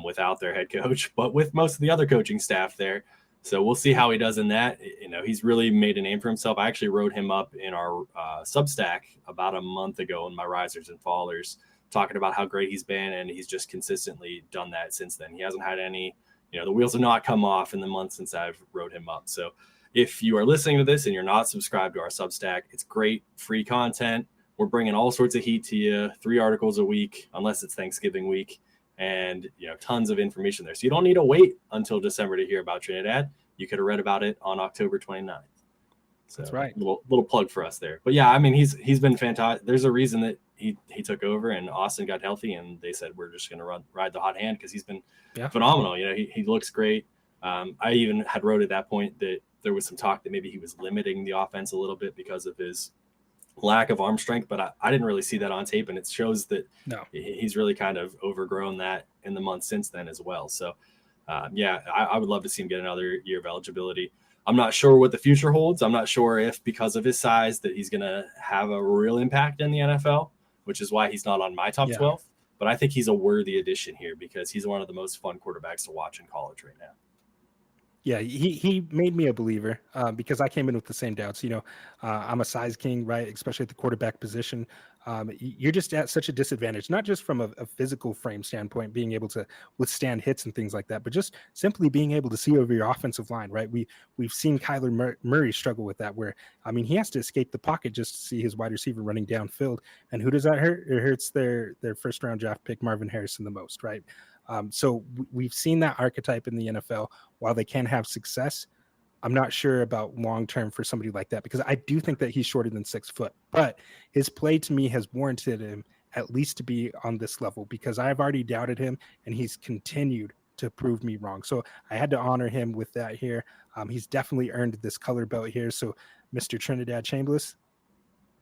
without their head coach, but with most of the other coaching staff there. So we'll see how he does in that. He's really made a name for himself. I actually wrote him up in our Substack about a month ago in my Risers and Fallers, talking about how great he's been, and he's just consistently done that since then. He hasn't had any the wheels have not come off in the months since I've wrote him up. So if you are listening to this and you're not subscribed to our Substack, it's great free content. We're bringing all sorts of heat to you, 3 articles a week, unless it's Thanksgiving week, and tons of information there. So you don't need to wait until December to hear about Trinidad. You could have read about it on October 29th. So that's right. Little plug for us there. But yeah, I mean, he's been fantastic. There's a reason that he took over and Austin got healthy, and they said we're just going to ride the hot hand because he's been phenomenal. He looks great. I even had wrote at that point that there was some talk that maybe he was limiting the offense a little bit because of his lack of arm strength, but I didn't really see that on tape, and it shows that he's really kind of overgrown that in the months since then as well. So I would love to see him get another year of eligibility. I'm not sure what the future holds. I'm not sure if because of his size that he's going to have a real impact in the NFL, which is why he's not on my top 12. But I think he's a worthy addition here because he's one of the most fun quarterbacks to watch in college right now. Yeah, he made me a believer because I came in with the same doubts. I'm a size king, right? Especially at the quarterback position. You're just at such a disadvantage, not just from a physical frame standpoint, being able to withstand hits and things like that, but just simply being able to see over your offensive line, right? We've seen Kyler Murray struggle with that, where he has to escape the pocket just to see his wide receiver running downfield. And who does that hurt? It hurts their first round draft pick, Marvin Harrison, the most, right? So we've seen that archetype in the NFL. While they can have success, I'm not sure about long-term for somebody like that, because I do think that he's shorter than 6 foot, but his play to me has warranted him at least to be on this level, because I've already doubted him and he's continued to prove me wrong. So I had to honor him with that here. He's definitely earned this color belt here. So Mr. Trinidad Chambliss,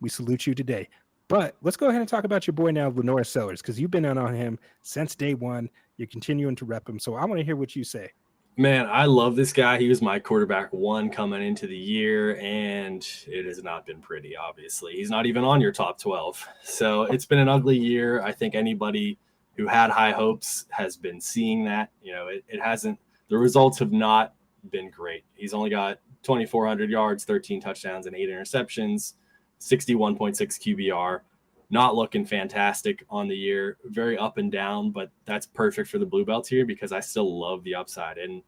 we salute you today. But let's go ahead and talk about your boy now, Lenore Sellers, because you've been in on him since day one. You're continuing to rep him. So I want to hear what you say. Man, I love this guy. He was my quarterback 1 coming into the year, and it has not been pretty, obviously. He's not even on your top 12. So it's been an ugly year. I think anybody who had high hopes has been seeing that. It hasn't – the results have not been great. He's only got 2,400 yards, 13 touchdowns, and 8 interceptions, 61.6 QBR. Not looking fantastic on the year, very up and down, but that's perfect for the blue belts here because I still love the upside. And,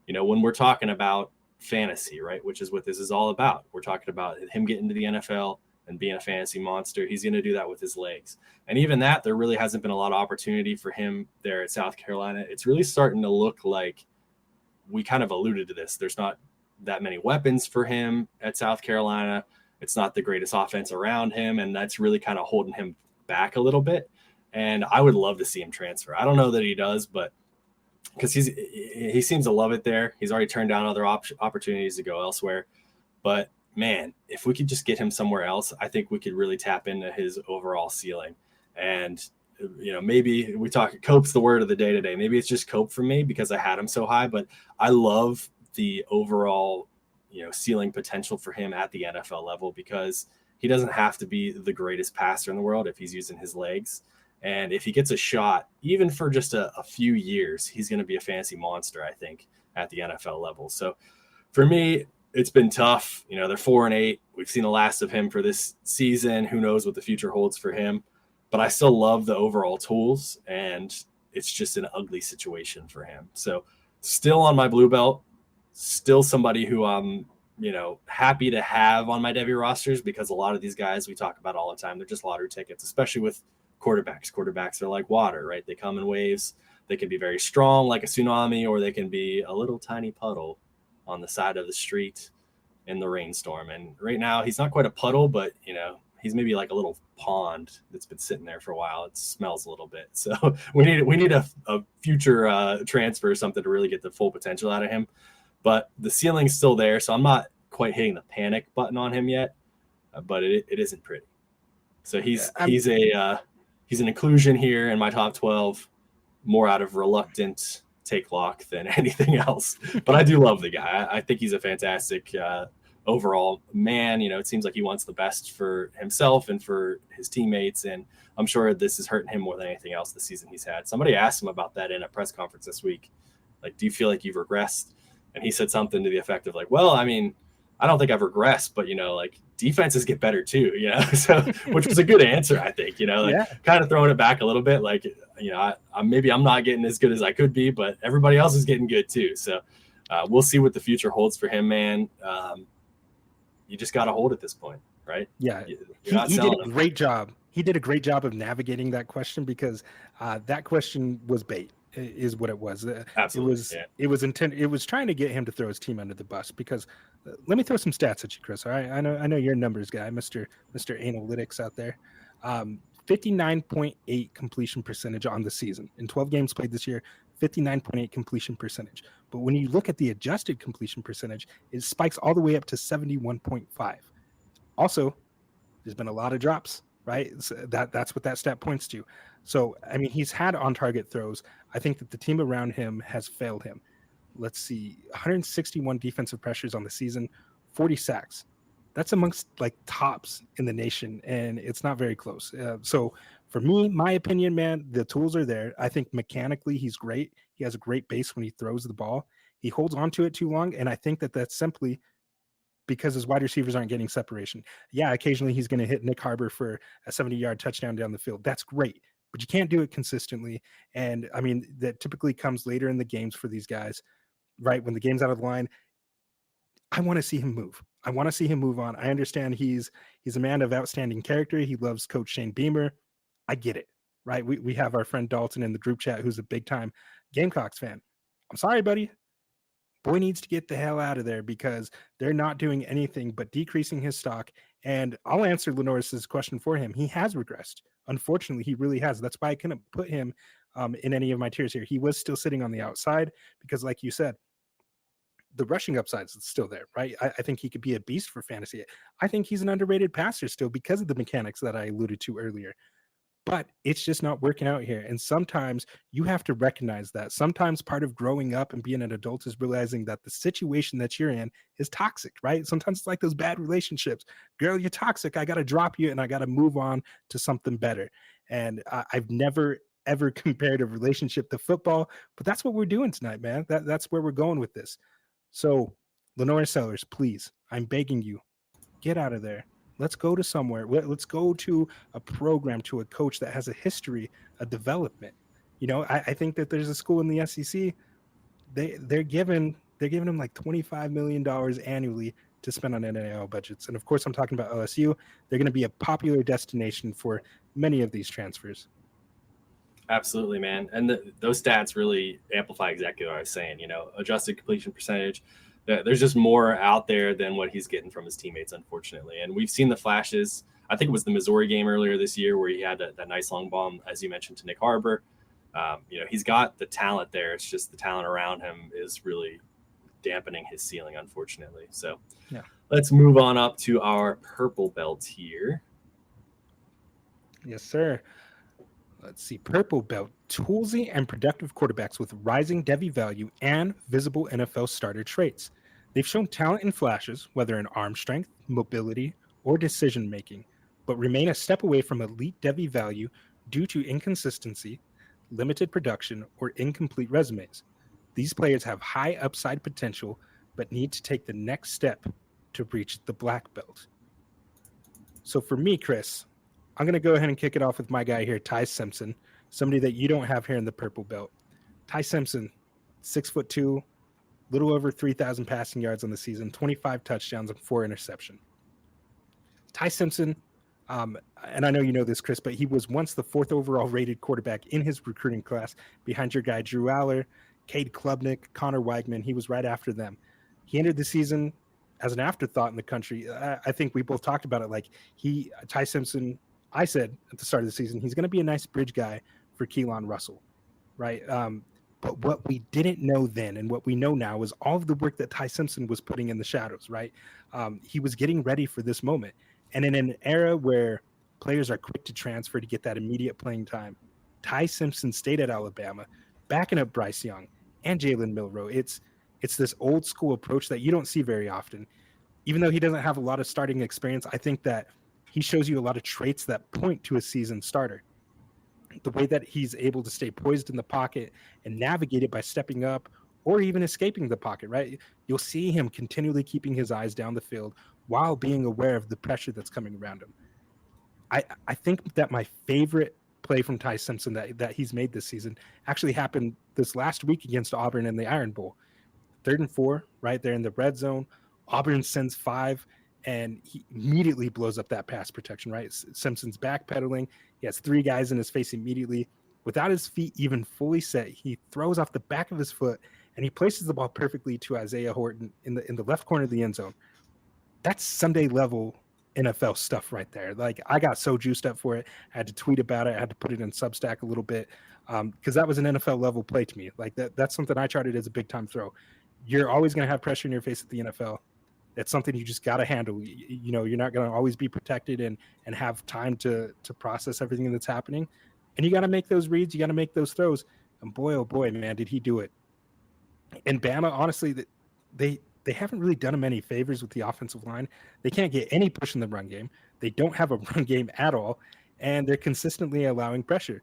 when we're talking about fantasy, right, which is what this is all about, we're talking about him getting to the NFL and being a fantasy monster. He's going to do that with his legs. And even that, there really hasn't been a lot of opportunity for him there at South Carolina. It's really starting to look like we kind of alluded to this. There's not that many weapons for him at South Carolina. It's not the greatest offense around him, and that's really kind of holding him back a little bit. And I would love to see him transfer. I don't know that he does, but because he seems to love it there. He's already turned down other opportunities to go elsewhere. But, man, if we could just get him somewhere else, I think we could really tap into his overall ceiling. And, maybe we talk – Cope's the word of the day today. Maybe it's just Cope for me because I had him so high. But I love the overall – ceiling potential for him at the NFL level, because he doesn't have to be the greatest passer in the world if he's using his legs. And if he gets a shot, even for just a few years, he's going to be a fantasy monster, I think, at the NFL level. So for me, it's been tough. They're 4-8. We've seen the last of him for this season. Who knows what the future holds for him, but I still love the overall tools, and it's just an ugly situation for him. So still on my blue belt, still somebody who I'm, happy to have on my Devy rosters, because a lot of these guys we talk about all the time, they're just lottery tickets, especially with quarterbacks. Quarterbacks are like water, right? They come in waves. They can be very strong like a tsunami, or they can be a little tiny puddle on the side of the street in the rainstorm. And right now he's not quite a puddle, but he's maybe like a little pond that's been sitting there for a while. It smells a little bit. So we need a future transfer or something to really get the full potential out of him. But the ceiling's still there, so I'm not quite hitting the panic button on him yet. But it isn't pretty. So he's an inclusion here in my top 12, more out of reluctant take lock than anything else. But I do love the guy. I think he's a fantastic overall man. It seems like he wants the best for himself and for his teammates, and I'm sure this is hurting him more than anything else this season he's had. Somebody asked him about that in a press conference this week. Like, do you feel like you've regressed? And he said something to the effect of like, well, I mean, I don't think I've regressed, but defenses get better too, you know. So, which was a good answer, I think, you know, like Yeah. kind of throwing it back a little bit, like, you know, maybe I'm not getting as good as I could be, but everybody else is getting good too. So we'll see what the future holds for him, man. You just got to hold at this point, right? Yeah, You're not he did a selling great job. He did a great job of navigating that question, because that question was bait, is what it was. Absolutely, It was intended. It was trying to get him to throw his team under the bus. Because let me throw some stats at you, Chris. All right, I know you're a numbers guy, Mister Analytics out there. 59.8 completion percentage on the season in 12 games played this year. 59.8 completion percentage. But when you look at the adjusted completion percentage, it spikes all the way up to 71.5. Also, there's been a lot of drops, right? So that's what that stat points to. So, I mean, he's had on target throws. I think that the team around him has failed him. Let's see, 161 defensive pressures on the season, 40 sacks. That's amongst like tops in the nation, and it's not very close. So for me, my opinion, man, the tools are there. I think mechanically he's great. He has a great base when he throws the ball. He holds on to it too long, and I think that that's simply because his wide receivers aren't getting separation. Yeah, occasionally he's going to hit Nick Harbor for a 70-yard touchdown down the field. That's great, but you can't do it consistently. And I mean, that typically comes later in the games for these guys, right? When the game's out of the line, I want to see him move. I want to see him move on. I understand he's a man of outstanding character. He loves Coach Shane Beamer. I get it, right? We have our friend Dalton in the group chat who's a big time Gamecocks fan. I'm sorry, buddy. Boy needs to get the hell out of there, because they're not doing anything but decreasing his stock. And I'll answer Lenoris's question for him. He has regressed. Unfortunately, he really has. That's why I couldn't put him in any of my tiers here. He was still sitting on the outside because, like you said, the rushing upside is still there, right? I think he could be a beast for fantasy. I think he's an underrated passer still because of the mechanics that I alluded to earlier. But it's just not working out here. And sometimes you have to recognize that. Sometimes part of growing up and being an adult is realizing that the situation that you're in is toxic, right? Sometimes it's like those bad relationships. Girl, you're toxic. I got to drop you and I got to move on to something better. And I've never, ever compared a relationship to football, but that's what we're doing tonight, man. That's where we're going with this. So, Lenore Sellers, please, I'm begging you, get out of there. Let's go to somewhere. Let's go to a program, to a coach that has a history, a development. You know, I think that there's a school in the SEC. They're giving them like $25 million annually to spend on NIL budgets. And of course, I'm talking about LSU. They're going to be a popular destination for many of these transfers. Absolutely, man. And those stats really amplify exactly what I was saying. You know, adjusted completion percentage. There's just more out there than what he's getting from his teammates, unfortunately. And we've seen the flashes. I think it was the Missouri game earlier this year where he had that nice long bomb, as you mentioned, to Nick Harbor. You know, he's got the talent there. It's just the talent around him is really dampening his ceiling, unfortunately. So yeah, let's move on up to our purple belt here. Yes, sir. Let's see. Purple belt, toolsy and productive quarterbacks with rising Devy value and visible NFL starter traits. They've shown talent in flashes, whether in arm strength, mobility, or decision making, but remain a step away from elite Devy value due to inconsistency, limited production, or incomplete resumes. These players have high upside potential, but need to take the next step to reach the black belt. So for me, Chris, I'm going to go ahead and kick it off with my guy here, Ty Simpson, somebody that you don't have here in the purple belt. Ty Simpson, 6'2", little over 3,000 passing yards on the season, 25 touchdowns and 4 interceptions. Ty Simpson, and I know you know this, Chris, but he was once the 4th overall rated quarterback in his recruiting class behind your guy, Drew Aller, Cade Klubnik, Connor Weigman. He was right after them. He entered the season as an afterthought in the country. I think we both talked about it. Like Ty Simpson, I said at the start of the season, he's going to be a nice bridge guy for Keelan Russell, right? But what we didn't know then and what we know now is all of the work that Ty Simpson was putting in the shadows, right? He was getting ready for this moment. And in an era where players are quick to transfer to get that immediate playing time, Ty Simpson stayed at Alabama, backing up Bryce Young and Jalen Milroe. It's this old school approach that you don't see very often. Even though he doesn't have a lot of starting experience, I think that he shows you a lot of traits that point to a seasoned starter. The way that he's able to stay poised in the pocket and navigate it by stepping up or even escaping the pocket, right? You'll see him continually keeping his eyes down the field, while being aware of the pressure that's coming around him. I think that my favorite play from Ty Simpson that he's made this season actually happened this last week against Auburn in the Iron Bowl. 3rd and 4, right there in the red zone. Auburn sends 5, and he immediately blows up that pass protection, right? Simpson's backpedaling. He has 3 guys in his face immediately. Without his feet even fully set, he throws off the back of his foot, and he places the ball perfectly to Isaiah Horton in the left corner of the end zone. That's Sunday level NFL stuff right there. Like, I got so juiced up for it. I had to tweet about it. I had to put it in Substack a little bit because that was an NFL level play to me. Like that's something I charted as a big time throw. You're always going to have pressure in your face at the NFL. That's something you just got to handle. You're not going to always be protected and have time to process everything that's happening. And you got to make those reads. You got to make those throws. And boy, oh boy, man, did he do it. And Bama, honestly, they haven't really done him any favors with the offensive line. They can't get any push in the run game. They don't have a run game at all, and they're consistently allowing pressure.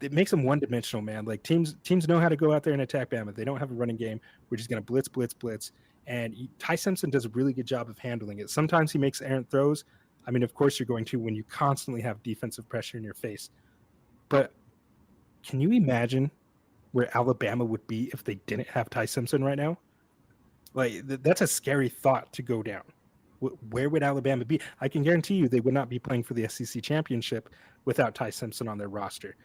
It makes them one-dimensional, man. Like teams know how to go out there and attack Bama. They don't have a running game. We're just going to blitz. And Ty Simpson does a really good job of handling it. Sometimes he makes errant throws. I mean, of course you're going to when you constantly have defensive pressure in your face. But can you imagine where Alabama would be if they didn't have Ty Simpson right now? Like, that's a scary thought to go down. Where would Alabama be? I can guarantee you they would not be playing for the SEC championship without Ty Simpson on their roster.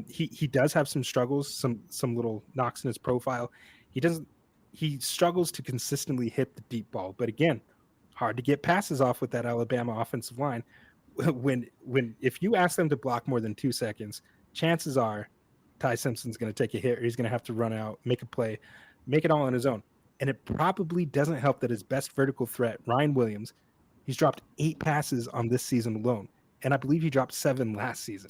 He does have some struggles, some little knocks in his profile. He struggles to consistently hit the deep ball. But again, hard to get passes off with that Alabama offensive line. If you ask them to block more than 2 seconds, chances are Ty Simpson's going to take a hit, or he's going to have to run out, make a play, make it all on his own. And it probably doesn't help that his best vertical threat, Ryan Williams, he's dropped 8 passes on this season alone. And I believe he dropped 7 last season.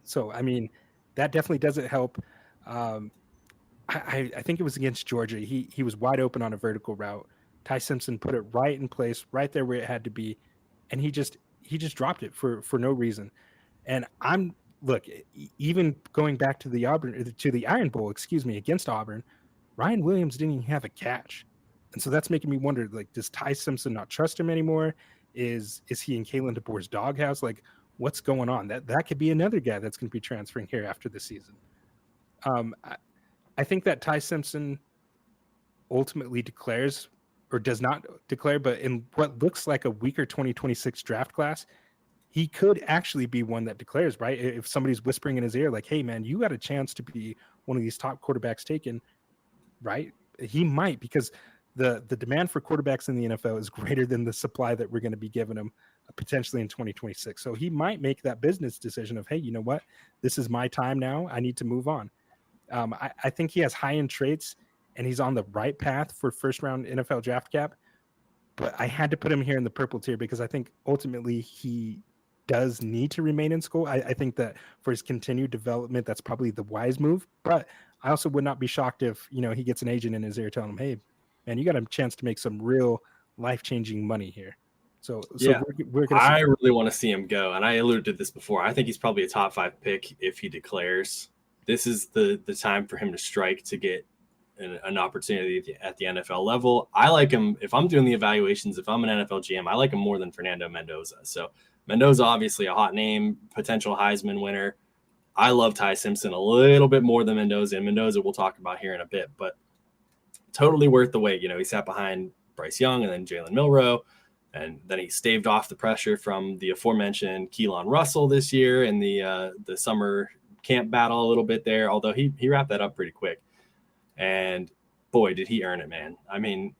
So, I mean, that definitely doesn't help. I think it was against Georgia. He was wide open on a vertical route. Ty Simpson put it right in place, right there where it had to be. And he just dropped it for no reason. And even going back to the Iron Bowl, against Auburn, Ryan Williams didn't even have a catch. And so that's making me wonder, like, does Ty Simpson not trust him anymore? Is he in Kalen DeBoer's doghouse? Like, what's going on? That could be another guy that's going to be transferring here after the season. I think that Ty Simpson ultimately declares, or does not declare, but in what looks like a weaker 2026 draft class, he could actually be one that declares, right? If somebody's whispering in his ear, like, hey, man, you got a chance to be one of these top quarterbacks taken, right? He might, because the demand for quarterbacks in the NFL is greater than the supply that we're going to be giving him potentially in 2026. So he might make that business decision of, hey, you know what? This is my time now. I need to move on. I think he has high-end traits, and he's on the right path for first-round NFL draft cap. But I had to put him here in the purple tier because I think ultimately he does need to remain in school. I think that for his continued development, that's probably the wise move. But I also would not be shocked if, he gets an agent in his ear telling him, hey, man, you got a chance to make some real life-changing money here. So yeah, we're going to I really want to see him go. And I alluded to this before. I think he's probably a top 5 pick if he declares. This is the time for him to strike, to get an opportunity at the NFL level. I like him. If I'm doing the evaluations, if I'm an NFL GM, I like him more than Fernando Mendoza. So Mendoza, obviously a hot name, potential Heisman winner. I love Ty Simpson a little bit more than Mendoza, and Mendoza we'll talk about here in a bit, but totally worth the wait. He sat behind Bryce Young and then Jalen Milroe, and then he staved off the pressure from the aforementioned Keelan Russell this year in the summer camp battle a little bit there, although he wrapped that up pretty quick. And boy, did he earn it, man. I mean,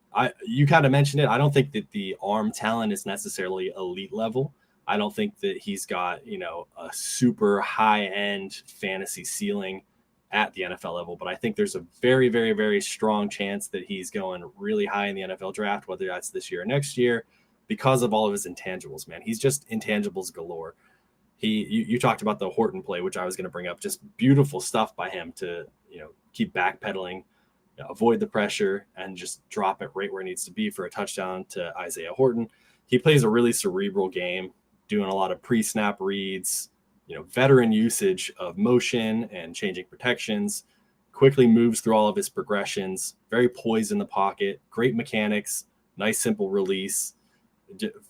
you kind of mentioned it. I don't think that the arm talent is necessarily elite level. I don't think that he's got, a super high-end fantasy ceiling at the NFL level, but I think there's a very, very, very strong chance that he's going really high in the NFL draft, whether that's this year or next year, because of all of his intangibles, man. He's just intangibles galore. You talked about the Horton play, which I was going to bring up. Just beautiful stuff by him to, keep backpedaling, avoid the pressure, and just drop it right where it needs to be for a touchdown to Isaiah Horton. He plays a really cerebral game, doing a lot of pre-snap reads, veteran usage of motion and changing protections, quickly moves through all of his progressions, very poised in the pocket, great mechanics, nice, simple release.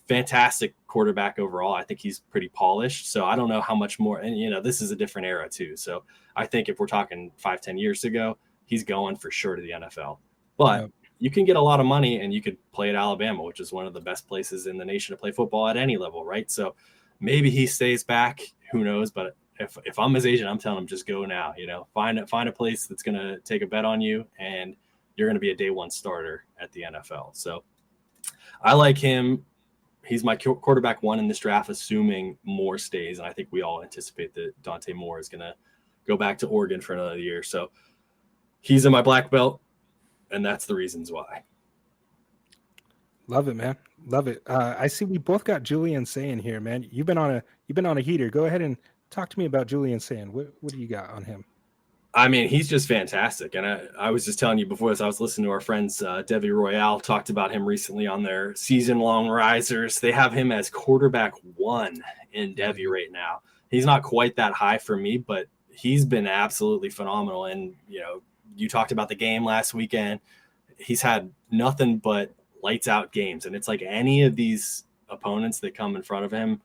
Fantastic quarterback overall. I think he's pretty polished. So I don't know how much more. And, this is a different era too. So I think if we're talking 5-10 years ago, he's going for sure to the NFL. But you can get a lot of money and you could play at Alabama, which is one of the best places in the nation to play football at any level, right? So maybe he stays back. Who knows? But if I'm his agent, I'm telling him just go now. Find a place that's going to take a bet on you, and you're going to be a day one starter at the NFL. So I like him. He's my quarterback one in this draft, assuming Moore stays. And I think we all anticipate that Dante Moore is going to go back to Oregon for another year. So he's in my black belt, and that's the reasons why. Love it, man. Love it. I see we both got Julian Sayin here, man. You've been on a heater. Go ahead and talk to me about Julian Sayin. What do you got on him? I mean, he's just fantastic. And I was just telling you before this, I was listening to our friends, Devy Royale talked about him recently on their season-long risers. They have him as quarterback one in Devy right now. He's not quite that high for me, but he's been absolutely phenomenal. And, you talked about the game last weekend. He's had nothing but lights out games. And it's like any of these opponents that come in front of him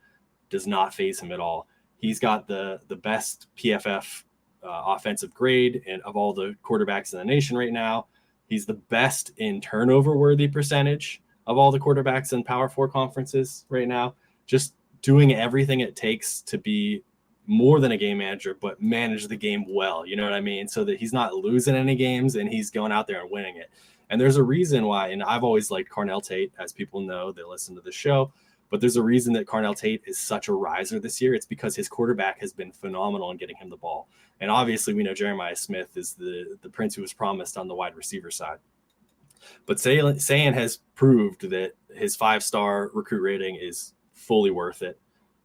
does not faze him at all. He's got the best PFF offensive grade and of all the quarterbacks in the nation right now. He's the best in turnover worthy percentage of all the quarterbacks in Power 4 conferences right now. Just doing everything it takes to be more than a game manager, but manage the game well. You know what I mean? So that he's not losing any games and he's going out there and winning it. And there's a reason why, and I've always liked Carnell Tate, as people know that listen to the show, but there's a reason that Carnell Tate is such a riser this year. It's because his quarterback has been phenomenal in getting him the ball. And obviously we know Jeremiah Smith is the prince who was promised on the wide receiver side. But Sayin has proved that his 5-star recruit rating is fully worth it.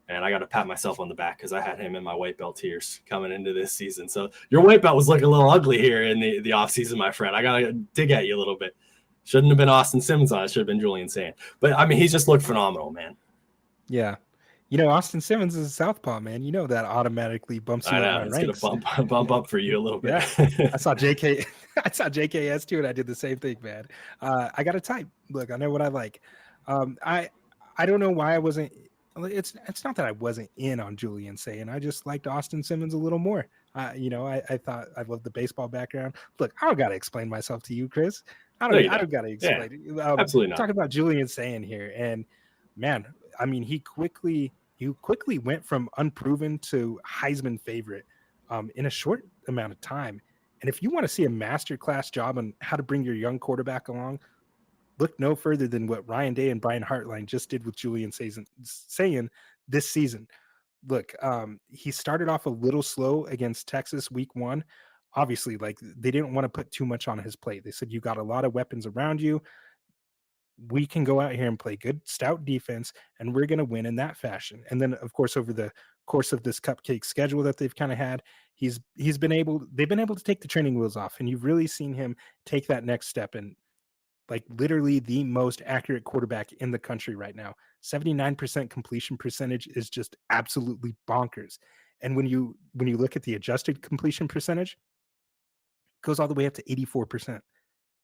And I got to pat myself on the back because I had him in my white belt tiers coming into this season. So your white belt was looking a little ugly here in the offseason, my friend. I got to dig at you a little bit. Shouldn't have been Austin Simmons on it. Should have been Julian Sayin. But, I mean, he's just looked phenomenal, man. Yeah. Austin Simmons is a southpaw, man. That automatically bumps you up my ranks. It's going to bump up for you a little bit. Yeah. I saw JKS too, and I did the same thing, man. I got a type. Look, I know what I like. I don't know why I wasn't. It's not that I wasn't in on Julian Sayin. I just liked Austin Simmons a little more. I thought I loved the baseball background. Look, I don't got to explain myself to you, Chris. I don't got to explain. Yeah, absolutely not. Talking about Julian Sayin here, and man, I mean, he quickly went from unproven to Heisman favorite in a short amount of time. And if you want to see a masterclass job on how to bring your young quarterback along, look no further than what Ryan Day and Brian Hartline just did with Julian Sayin this season. Look, he started off a little slow against Texas week 1. Obviously, like, they didn't want to put too much on his plate. They said, you got a lot of weapons around you. We can go out here and play good, stout defense, and we're going to win in that fashion. And then, of course, over the course of this cupcake schedule that they've kind of had, they've been able to take the training wheels off, and you've really seen him take that next step. And like, literally the most accurate quarterback in the country right now. 79% completion percentage is just absolutely bonkers. And when you look at the adjusted completion percentage, it goes all the way up to 84%.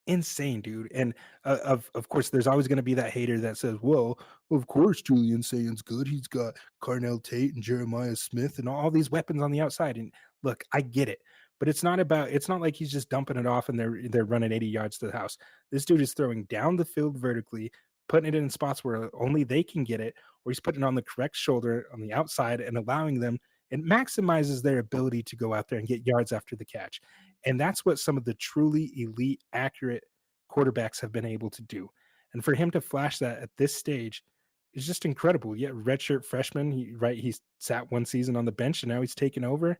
Insane, dude. And of course, there's always going to be that hater that says, well, of course Julian Sayin's good. He's got Carnell Tate and Jeremiah Smith and all these weapons on the outside. And look, I get it. But it's not like he's just dumping it off and they're running 80 yards to the house. This dude is throwing down the field vertically, putting it in spots where only they can get it, or he's putting it on the correct shoulder on the outside and allowing them. It maximizes their ability to go out there and get yards after the catch. And that's what some of the truly elite, accurate quarterbacks have been able to do. And for him to flash that at this stage is just incredible. Yet redshirt freshman, he sat one season on the bench and now he's taken over.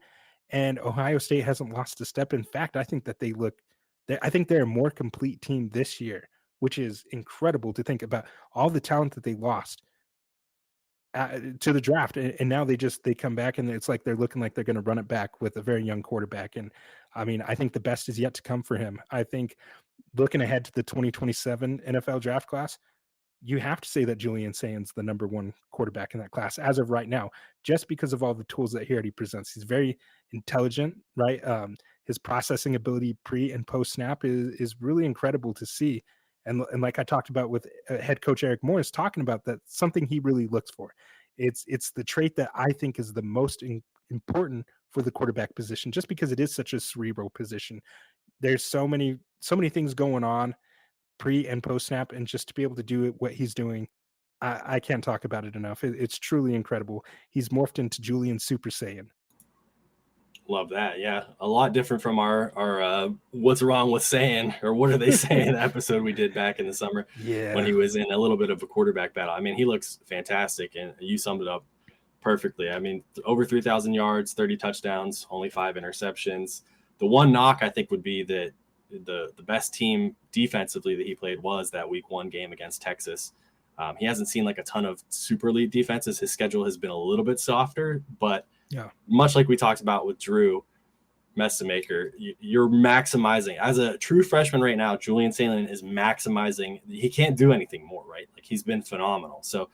And Ohio State hasn't lost a step. In fact, I think that they're a more complete team this year, which is incredible to think about all the talent that they lost to the draft. And now they come back and it's like they're looking like they're going to run it back with a very young quarterback. And I mean, I think the best is yet to come for him. I think looking ahead to the 2027 NFL draft class, you have to say that Julian Sayin's the number one quarterback in that class as of right now, just because of all the tools that he already presents. He's very intelligent, right? His processing ability pre and post snap is really incredible to see. And like I talked about with head coach Eric Morris talking about that, something he really looks for. It's the trait that I think is the most important for the quarterback position, just because it is such a cerebral position. There's so many things going on pre and post snap, and just to be able to do it, what he's doing, I can't talk about it enough. It's truly incredible. He's morphed into Julian Super Saiyan. Love that. Yeah. A lot different from our what's wrong with saying, or what are they saying episode we did back in the summer when he Yeah. was in a little bit of a quarterback battle. I mean, he looks fantastic, and you summed it up perfectly. I mean, over 3,000 yards, 30 touchdowns, only 5 interceptions. The one knock I think would be that the best team defensively that he played was that week 1 game against Texas. He hasn't seen like a ton of super elite defenses. His schedule has been a little bit softer, but Yeah. much like we talked about with Drew Mestamaker, you're maximizing as a true freshman right now. Julian Salen is maximizing. He can't do anything more, right? Like, he's been phenomenal. So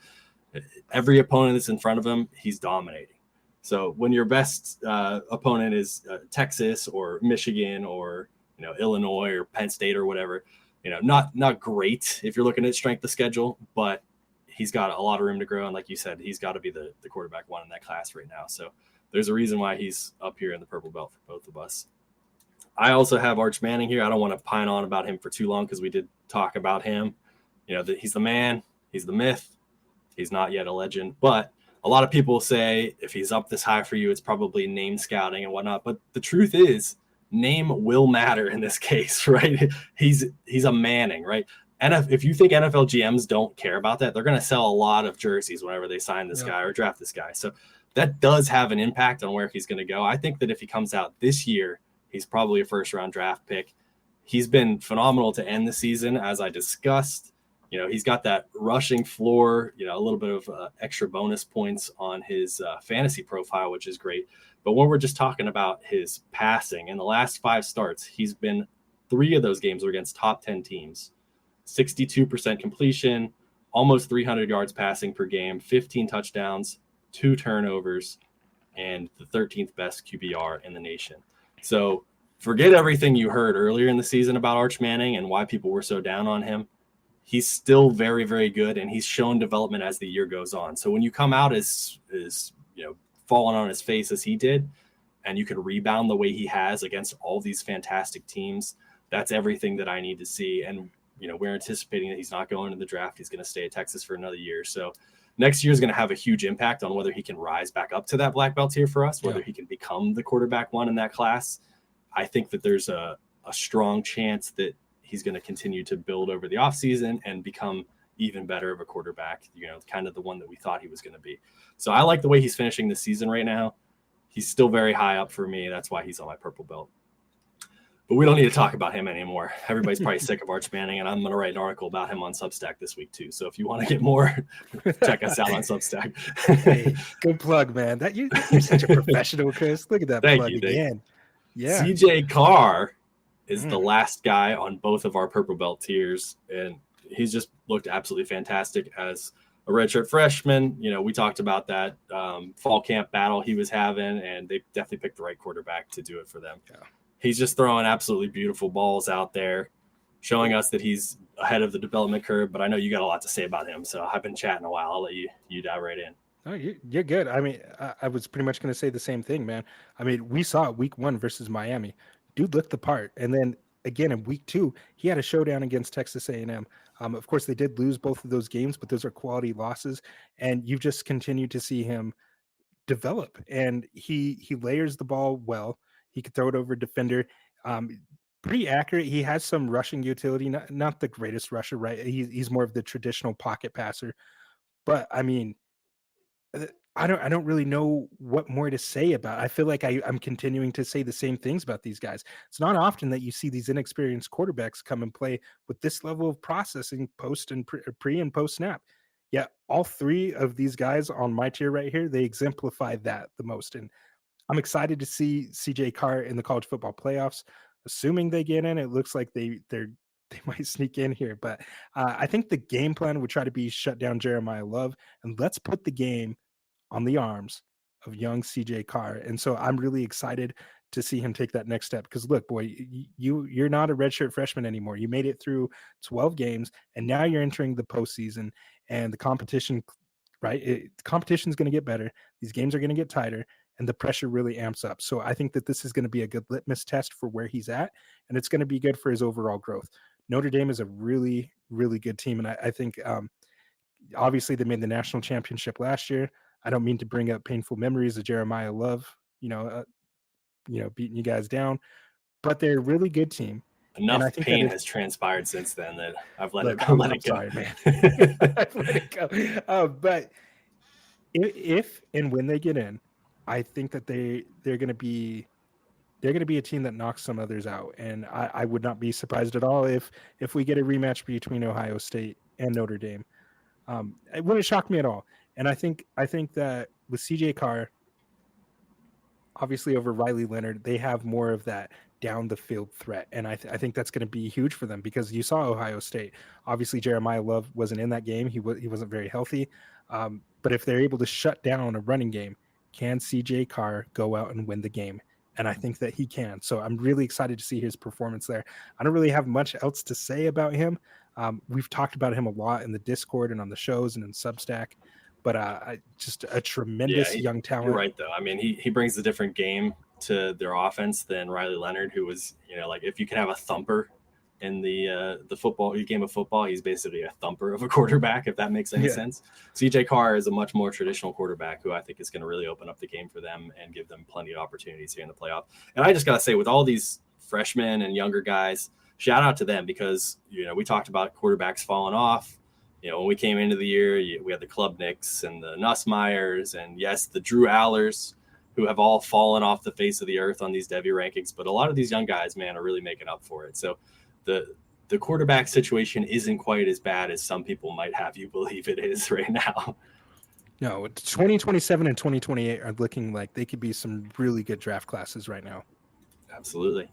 every opponent that's in front of him, he's dominating. So when your best opponent is Texas or Michigan or Illinois or Penn State or whatever, not great if you're looking at strength of schedule, but he's got a lot of room to grow. And like you said, he's got to be the quarterback one in that class right now. So there's a reason why he's up here in the purple belt for both of us. I also have Arch Manning here. I don't want to pine on about him for too long because we did talk about him. He's the man, he's the myth. He's not yet a legend, but a lot of people say if he's up this high for you, it's probably name scouting and whatnot. But the truth is, name will matter in this case, right? He's a Manning, right? And if you think NFL GMs don't care about that, they're going to sell a lot of jerseys whenever they sign this guy or draft this guy. So that does have an impact on where he's going to go. I think that if he comes out this year, he's probably a first-round draft pick. He's been phenomenal to end the season, as I discussed. He's got that rushing floor, a little bit of extra bonus points on his fantasy profile, which is great. But when we're just talking about his passing, in the last 5 starts, he's been 3 of those games were against top 10 teams. 62% completion, almost 300 yards passing per game, 15 touchdowns, 2 turnovers, and the 13th best QBR in the nation. So forget everything you heard earlier in the season about Arch Manning and why people were so down on him. He's still very, very good, and he's shown development as the year goes on. So when you come out as falling on his face as he did, and you can rebound the way he has against all these fantastic teams, that's everything that I need to see. And we're anticipating that he's not going to the draft. He's going to stay at Texas for another year. So next year is going to have a huge impact on whether he can rise back up to that black belt tier for us, whether he can become the quarterback one in that class. I think that there's a strong chance that he's going to continue to build over the offseason and become even better of a quarterback, kind of the one that we thought he was going to be. So I like the way he's finishing the season right now. He's still very high up for me. That's why he's on my purple belt. But we don't need to talk about him anymore. Everybody's probably sick of Arch Manning, and I'm going to write an article about him on Substack this week too. So if you want to get more, check us out on Substack. Hey, good plug, man. You're such a professional, Chris. Look at that plug again. Yeah. CJ Carr is the last guy on both of our purple belt tiers, and he's just looked absolutely fantastic as a redshirt freshman. We talked about that fall camp battle he was having, and they definitely picked the right quarterback to do it for them. Yeah. He's just throwing absolutely beautiful balls out there, showing us that he's ahead of the development curve. But I know you got a lot to say about him, so I've been chatting a while. I'll let you dive right in. Oh, you're good. I mean, I was pretty much going to say the same thing, man. I mean, we saw it week 1 versus Miami. Dude looked the part. And then again, in week 2, he had a showdown against Texas A&M. Of course, they did lose both of those games, but those are quality losses. And you've just continued to see him develop. And he layers the ball well. He could throw it over a defender. Pretty accurate. He has some rushing utility, not the greatest rusher, right? He's more of the traditional pocket passer. But I mean, I don't really know what more to say about it. I feel like I'm continuing to say the same things about these guys. It's not often that you see these inexperienced quarterbacks come and play with this level of processing post and pre and post snap. Yeah, all 3 of these guys on my tier right here, they exemplify that the most. And I'm excited to see CJ Carr in the college football playoffs. Assuming they get in, it looks like they might sneak in here. But I think the game plan would try to be shut down Jeremiah Love, and let's put the game on the arms of young CJ Carr. And so I'm really excited to see him take that next step. Because look, boy, you're not a redshirt freshman anymore. You made it through 12 games, and now you're entering the postseason, and the competition, right? The competition is going to get better. These games are going to get tighter, and the pressure really amps up. So I think that this is going to be a good litmus test for where he's at, and it's going to be good for his overall growth. Notre Dame is a really, really good team, and I think obviously they made the national championship last year. I don't mean to bring up painful memories of Jeremiah Love, beating you guys down, but they're a really good team. And I Enough think that pain has transpired since then that I've let look, it I'm, let I'm it go. sorry, man. I've let it go. But if and when they get in, I think that they're going to be a team that knocks some others out, and I would not be surprised at all if we get a rematch between Ohio State and Notre Dame. It wouldn't shock me at all. And I think that with CJ Carr, obviously over Riley Leonard, they have more of that down the field threat, and I think that's going to be huge for them because you saw Ohio State. Obviously, Jeremiah Love wasn't in that game; he wasn't very healthy. But if they're able to shut down a running game, can CJ Carr go out and win the game? And I think that he can. So I'm really excited to see his performance there. I don't really have much else to say about him. We've talked about him a lot in the Discord and on the shows and in Substack, but just a tremendous young talent. You're right, though. I mean, he brings a different game to their offense than Riley Leonard, who was, like if you can have a thumper in the game of football, he's basically a thumper of a quarterback, if that makes any sense. CJ Carr is a much more traditional quarterback who I think is going to really open up the game for them and give them plenty of opportunities here in the playoff. And I just got to say, with all these freshmen and younger guys, shout out to them because, we talked about quarterbacks falling off. When we came into the year, we had the Klubniks and the Nussmeyers and, yes, the Drew Allers, who have all fallen off the face of the earth on these Devy rankings. But a lot of these young guys, man, are really making up for it. So the quarterback situation isn't quite as bad as some people might have you believe it is right now. No, 2027 and 2028 are looking like they could be some really good draft classes right now. Absolutely.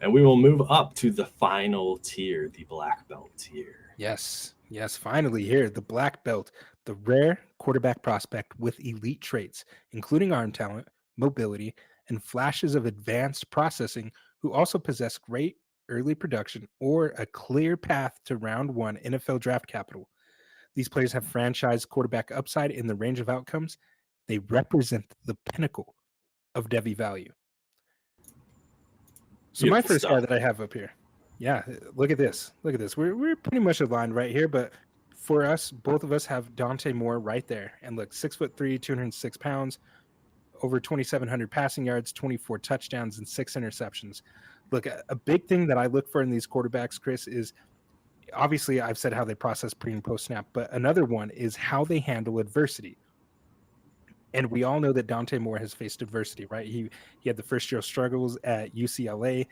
And we will move up to the final tier, the black belt tier. Yes, finally here, the black belt, the rare quarterback prospect with elite traits, including arm talent, mobility, and flashes of advanced processing, who also possess great early production or a clear path to round one NFL draft capital. These players have franchise quarterback upside in the range of outcomes. They represent the pinnacle of Devy value. So my first guy that I have up here. Yeah, look at this. We're pretty much aligned right here, but for us, both of us have Dante Moore right there. And look, 6'3", 206 pounds, over 2,700 passing yards, 24 touchdowns, and 6 interceptions. Look, a big thing that I look for in these quarterbacks, Chris, is obviously I've said how they process pre and post snap, but another one is how they handle adversity. And we all know that Dante Moore has faced adversity, right? He had the first year struggles at UCLA,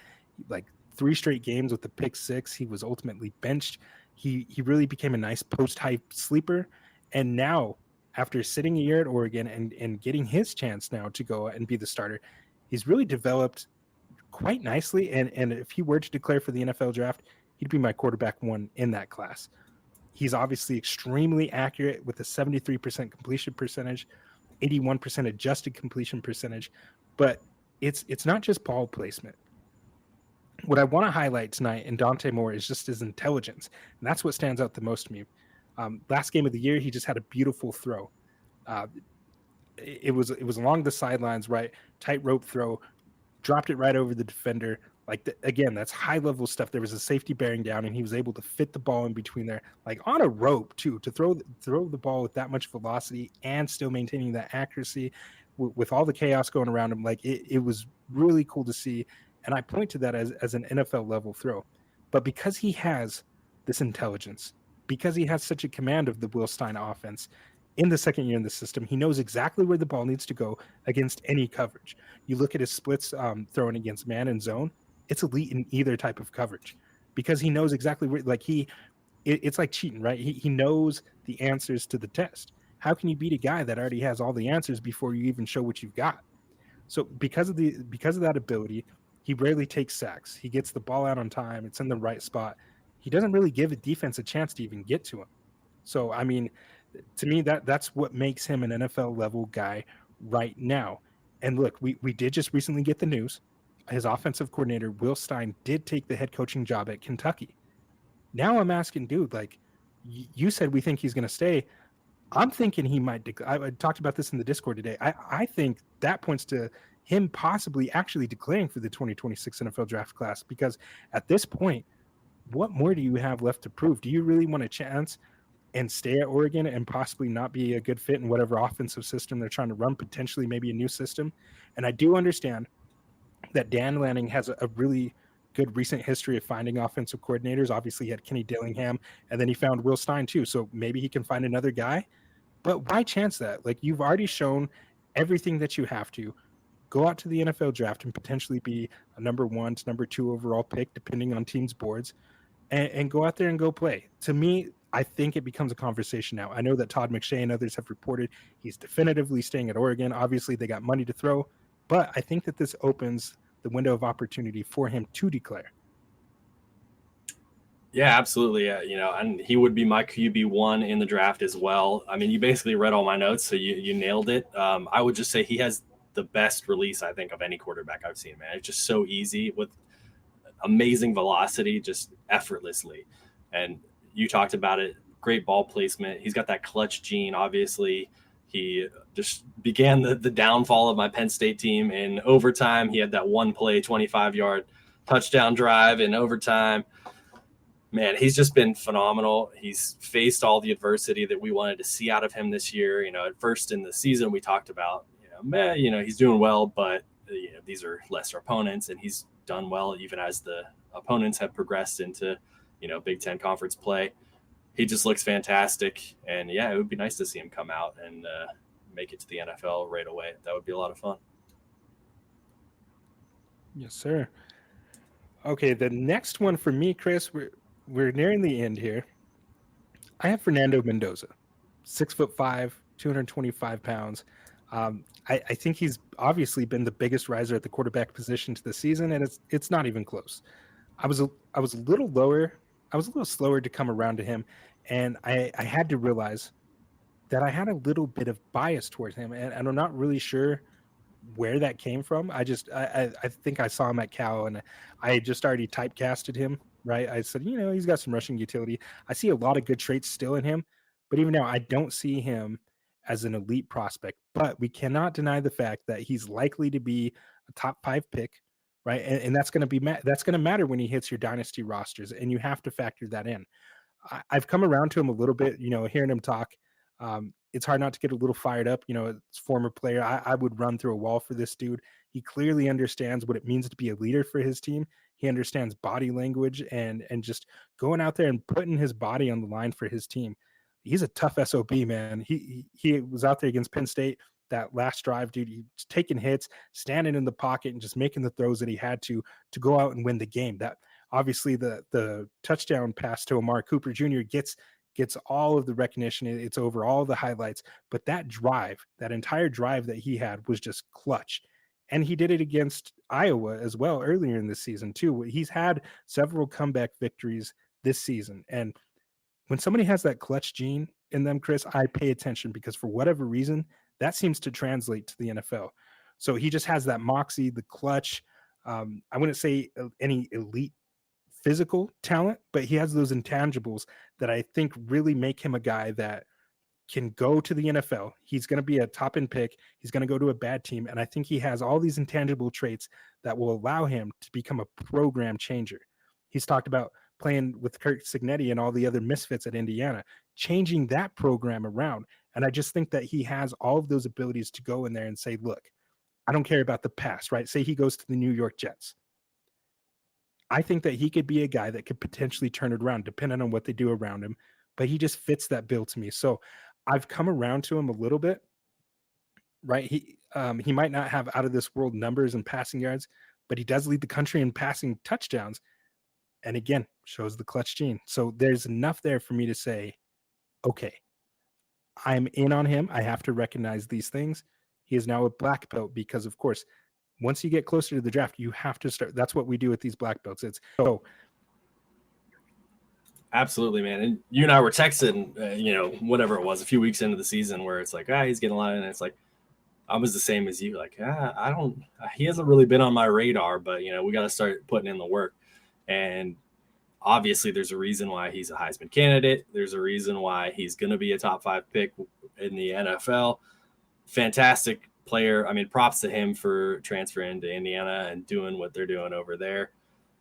like 3 straight games with the pick 6. He was ultimately benched. He really became a nice post-hype sleeper. And now, after sitting a year at Oregon and getting his chance now to go and be the starter, he's really developed quite nicely. And if he were to declare for the NFL draft, he'd be my quarterback 1 in that class. He's obviously extremely accurate with a 73% completion percentage, 81% adjusted completion percentage, but it's not just ball placement. What I want to highlight tonight in Dante Moore is just his intelligence, and that's what stands out the most to me. Last game of the year, he just had a beautiful throw. It was along the sidelines, right? Tightrope throw, dropped it right over the defender. Again, that's high level stuff. There was a safety bearing down, and he was able to fit the ball in between there, like on a rope too, to throw the ball with that much velocity and still maintaining that accuracy with all the chaos going around him. Like it was really cool to see. And I point to that as an NFL level throw. But because he has this intelligence, because he has such a command of the Will Stein offense in the second year in the system, he knows exactly where the ball needs to go against any coverage. You look at his splits throwing against man and zone, it's elite in either type of coverage because he knows exactly where, it's like cheating, right? He knows the answers to the test. How can you beat a guy that already has all the answers before you even show what you've got? So because of that ability, he rarely takes sacks. He gets the ball out on time. It's in the right spot. He doesn't really give a defense a chance to even get to him. So, I mean, to me, that's what makes him an NFL level guy right now. And look, we did just recently get the news. His offensive coordinator, Will Stein, did take the head coaching job at Kentucky. Now I'm asking, dude, like, you said we think he's going to stay. I'm thinking he might. I talked about this in the Discord today. I think that points to him possibly actually declaring for the 2026 NFL draft class, because at this point, what more do you have left to prove? Do you really want a chance and stay at Oregon and possibly not be a good fit in whatever offensive system they're trying to run, potentially maybe a new system? And I do understand that Dan Lanning has a really good recent history of finding offensive coordinators. Obviously, he had Kenny Dillingham, and then he found Will Stein too. So maybe he can find another guy. But why chance that? Like, you've already shown everything that you have to. Go out to the NFL draft and potentially be a number 1 to number 2 overall pick, depending on teams' boards, and go out there and go play. To me, I think it becomes a conversation now. I know that Todd McShay and others have reported he's definitively staying at Oregon. Obviously, they got money to throw, but I think that this opens the window of opportunity for him to declare. Yeah, absolutely. And he would be my QB1 in the draft as well. I mean, you basically read all my notes, so you nailed it. I would just say he has the best release, I think, of any quarterback I've seen, man. It's just so easy with amazing velocity, just effortlessly. And you talked about it, great ball placement. He's got that clutch gene, obviously. He just began the downfall of my Penn State team in overtime. He had that one play, 25-yard touchdown drive in overtime. Man, he's just been phenomenal. He's faced all the adversity that we wanted to see out of him this year. At first in the season, we talked about, he's doing well, but these are lesser opponents, and he's done well even as the opponents have progressed into, Big Ten conference play. He just looks fantastic, and it would be nice to see him come out and make it to the NFL right away. That would be a lot of fun. Yes, sir. Okay, the next one for me, Chris, we're nearing the end here. I have Fernando Mendoza, 6'5", 225 pounds. I think he's obviously been the biggest riser at the quarterback position to the season, and it's not even close. I was a little lower. I was a little slower to come around to him, and I had to realize that I had a little bit of bias towards him, and I'm not really sure where that came from. I think I saw him at Cal, and I just already typecasted him, right? I said, he's got some rushing utility. I see a lot of good traits still in him, but even now, I don't see him as an elite prospect. But we cannot deny the fact that he's likely to be a top 5 pick, right? And that's going to matter when he hits your dynasty rosters, and you have to factor that in. I've come around to him a little bit, hearing him talk. It's hard not to get a little fired up. As former player, I would run through a wall for this dude. He clearly understands what it means to be a leader for his team. He understands body language and just going out there and putting his body on the line for his team. He's a tough SOB, man. He was out there against Penn State that last drive, dude. He's taking hits, standing in the pocket, and just making the throws that he had to go out and win the game. That obviously the touchdown pass to Amari Cooper Jr. gets all of the recognition. It's over all the highlights, but that entire drive that he had was just clutch. And he did it against Iowa as well earlier in the season too. He's had several comeback victories this season. And when somebody has that clutch gene in them, Chris, I pay attention, because for whatever reason, that seems to translate to the NFL. So he just has that moxie, the clutch. I wouldn't say any elite physical talent, but he has those intangibles that I think really make him a guy that can go to the NFL. He's going to be a top end pick. He's going to go to a bad team. And I think he has all these intangible traits that will allow him to become a program changer. He's talked about playing with Kirk Cignetti and all the other misfits at Indiana, changing that program around. And I just think that he has all of those abilities to go in there and say, look, I don't care about the past, right? Say he goes to the New York Jets. I think that he could be a guy that could potentially turn it around depending on what they do around him, but he just fits that bill to me. So I've come around to him a little bit, right? He might not have out of this world numbers and passing yards, but he does lead the country in passing touchdowns. And again, shows the clutch gene. So there's enough there for me to say, okay, I'm in on him. I have to recognize these things. He is now a black belt because, of course, once you get closer to the draft, you have to start. That's what we do with these black belts. It's absolutely, man. And you and I were texting, whatever it was, a few weeks into the season, where it's like, he's getting a lot, and it's like, I was the same as you. Like, I don't. He hasn't really been on my radar, but we got to start putting in the work. And obviously, there's a reason why he's a Heisman candidate. There's a reason why he's going to be a top 5 pick in the NFL. Fantastic player. I mean, props to him for transferring to Indiana and doing what they're doing over there.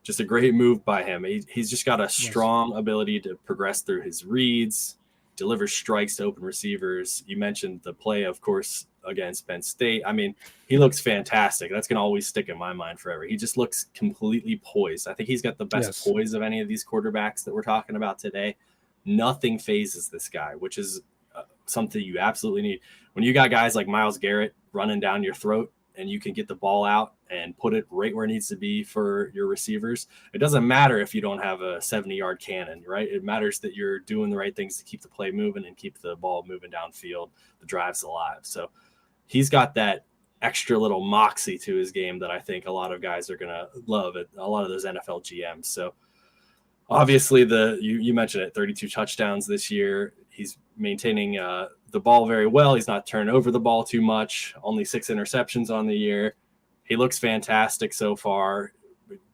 Just a great move by him. He's just got a strong ability to progress through his reads, deliver strikes to open receivers. You mentioned the play, of course, against Penn State. I mean, he looks fantastic. That's going to always stick in my mind forever. He just looks completely poised. I think he's got the best poise of any of these quarterbacks that we're talking about today. Nothing phases this guy, which is something you absolutely need. When you got guys like Myles Garrett running down your throat and you can get the ball out and put it right where it needs to be for your receivers, it doesn't matter if you don't have a 70-yard cannon, right? It matters that you're doing the right things to keep the play moving and keep the ball moving downfield, the drives alive. So he's got that extra little moxie to his game that I think a lot of guys are going to love at a lot of those NFL GMs. So obviously you mentioned it, 32 touchdowns this year. He's maintaining the ball very well. He's not turning over the ball too much, only 6 interceptions on the year. He looks fantastic so far.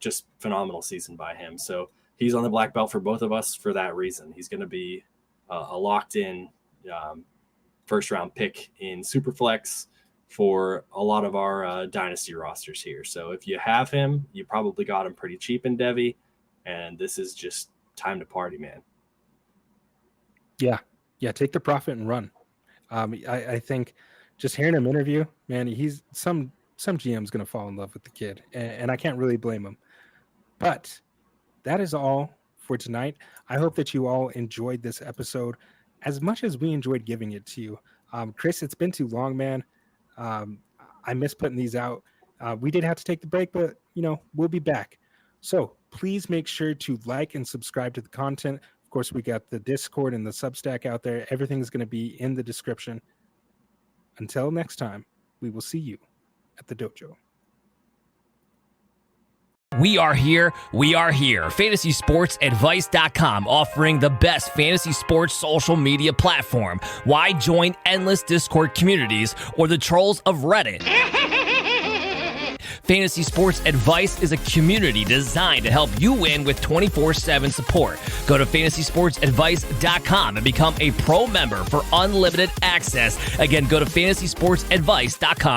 Just phenomenal season by him. So he's on the black belt for both of us for that reason. He's going to be a locked in first round pick in Superflex for a lot of our dynasty rosters here. So if you have him, you probably got him pretty cheap in Devy, and this is just time to party, man. Yeah, take the profit and run. I think just hearing him interview, man, he's some GM's going to fall in love with the kid, and I can't really blame him. But that is all for tonight. I hope that you all enjoyed this episode as much as we enjoyed giving it to you. Chris, it's been too long, man. I miss putting these out. We did have to take the break, but we'll be back. So please make sure to like and subscribe to the content. Of course, we got the Discord and the Substack out there. Everything's going to be in the description. Until next time, we will see you at the dojo. We are here. FantasySportsAdvice.com, offering the best fantasy sports social media platform. Why join endless Discord communities or the trolls of Reddit? Fantasy Sports Advice is a community designed to help you win with 24/7 support. Go to FantasySportsAdvice.com and become a pro member for unlimited access. Again, go to FantasySportsAdvice.com.